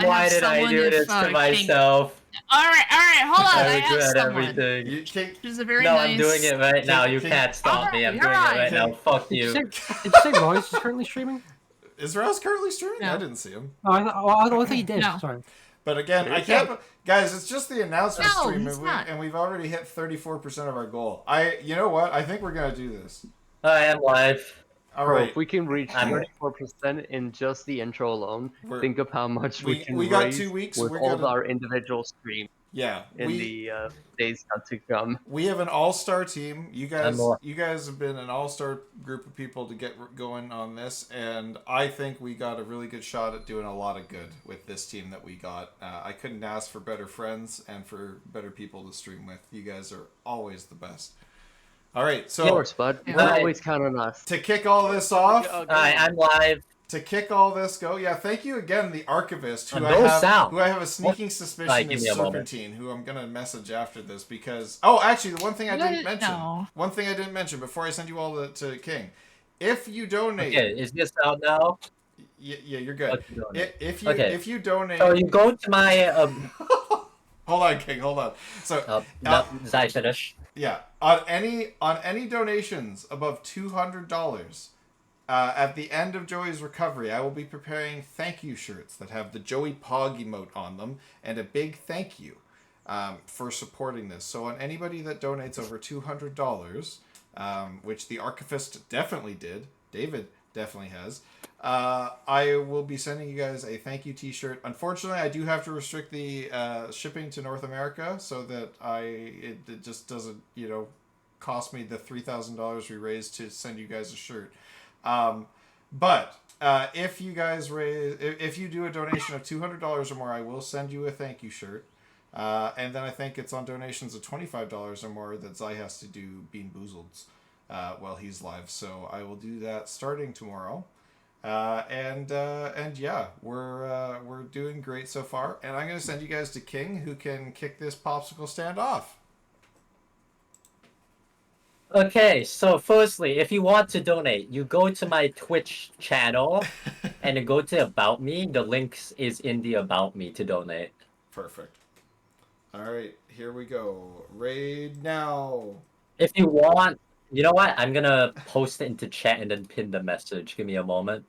Speaker 2: Why
Speaker 7: did I do this to myself?
Speaker 2: All right, hold on.
Speaker 7: I regret everything.
Speaker 2: Which is a very
Speaker 7: No,
Speaker 2: nice...
Speaker 7: I'm doing it right now. You can't stop me. I'm doing it right now. Fuck you.
Speaker 5: Did you say Royce is currently streaming?
Speaker 1: Is Rouse currently streaming?
Speaker 2: No.
Speaker 1: I didn't see him.
Speaker 5: Oh, I don't think he did.
Speaker 2: No.
Speaker 5: Sorry.
Speaker 1: But again, I can't. Guys, it's just the announcement
Speaker 2: No,
Speaker 1: stream,
Speaker 2: he's not.
Speaker 1: and we've already hit 34% of our goal. You know what? I think we're gonna do this.
Speaker 7: I am live.
Speaker 1: All
Speaker 8: Bro,
Speaker 1: right.
Speaker 8: if we can reach 34% in just the intro alone,
Speaker 1: We're-
Speaker 8: think of how much we can
Speaker 1: we got
Speaker 8: raise
Speaker 1: 2 weeks.
Speaker 8: with
Speaker 1: We're
Speaker 8: all
Speaker 1: gonna,
Speaker 8: of our individual streams.
Speaker 1: Yeah,
Speaker 8: in the days not to come.
Speaker 1: we have an all-star team. You guys,
Speaker 7: more.
Speaker 1: you guys have been an all-star group of people to get going on this, and I think we got a really good shot at doing a lot of good with this team that we got. I couldn't ask for better friends and for better people to stream with. You guys are always the best. All right, so
Speaker 8: Of course, bud. You
Speaker 7: Right.
Speaker 8: always count on us.
Speaker 1: to kick all this off,
Speaker 7: Alright, I'm live.
Speaker 1: to kick all this go, yeah, thank you again, the archivist, who
Speaker 7: No sound.
Speaker 1: who I have a sneaking suspicion
Speaker 7: Alright, give
Speaker 1: is
Speaker 7: me a moment.
Speaker 1: Serpentine, who I'm gonna message after this because actually the one thing I didn't mention,
Speaker 2: No.
Speaker 1: one thing I didn't mention before I send you all to King, if you donate,
Speaker 7: Okay, is this out now?
Speaker 1: yeah, you're good.
Speaker 7: Okay, donate.
Speaker 1: If you donate,
Speaker 7: So you go to my
Speaker 1: hold on, King, hold on. So
Speaker 7: no, Zai finish.
Speaker 1: yeah, on any donations above $200. At the end of Joey's recovery, I will be preparing thank you shirts that have the Joey Pog emote on them and a big thank you for supporting this. So on anybody that donates over $200, which the archivist definitely did, David definitely has, I will be sending you guys a thank you t-shirt. Unfortunately, I do have to restrict the shipping to North America so that it just doesn't, cost me the $3,000 we raised to send you guys a shirt. But if you guys if you do a donation of $200 or more, I will send you a thank you shirt. And then I think it's on donations of $25 or more that Zai has to do Bean Boozleds while he's live. So I will do that starting tomorrow. And yeah, we're doing great so far. And I'm gonna send you guys to King, who can kick this popsicle stand off.
Speaker 7: Okay, so firstly, if you want to donate, you go to my Twitch channel and you go to About Me. The link is in the About Me to donate.
Speaker 1: Perfect. All right, here we go. Raid now.
Speaker 7: If you want, you know what? I'm gonna post it into chat and then pin the message. Give me a moment.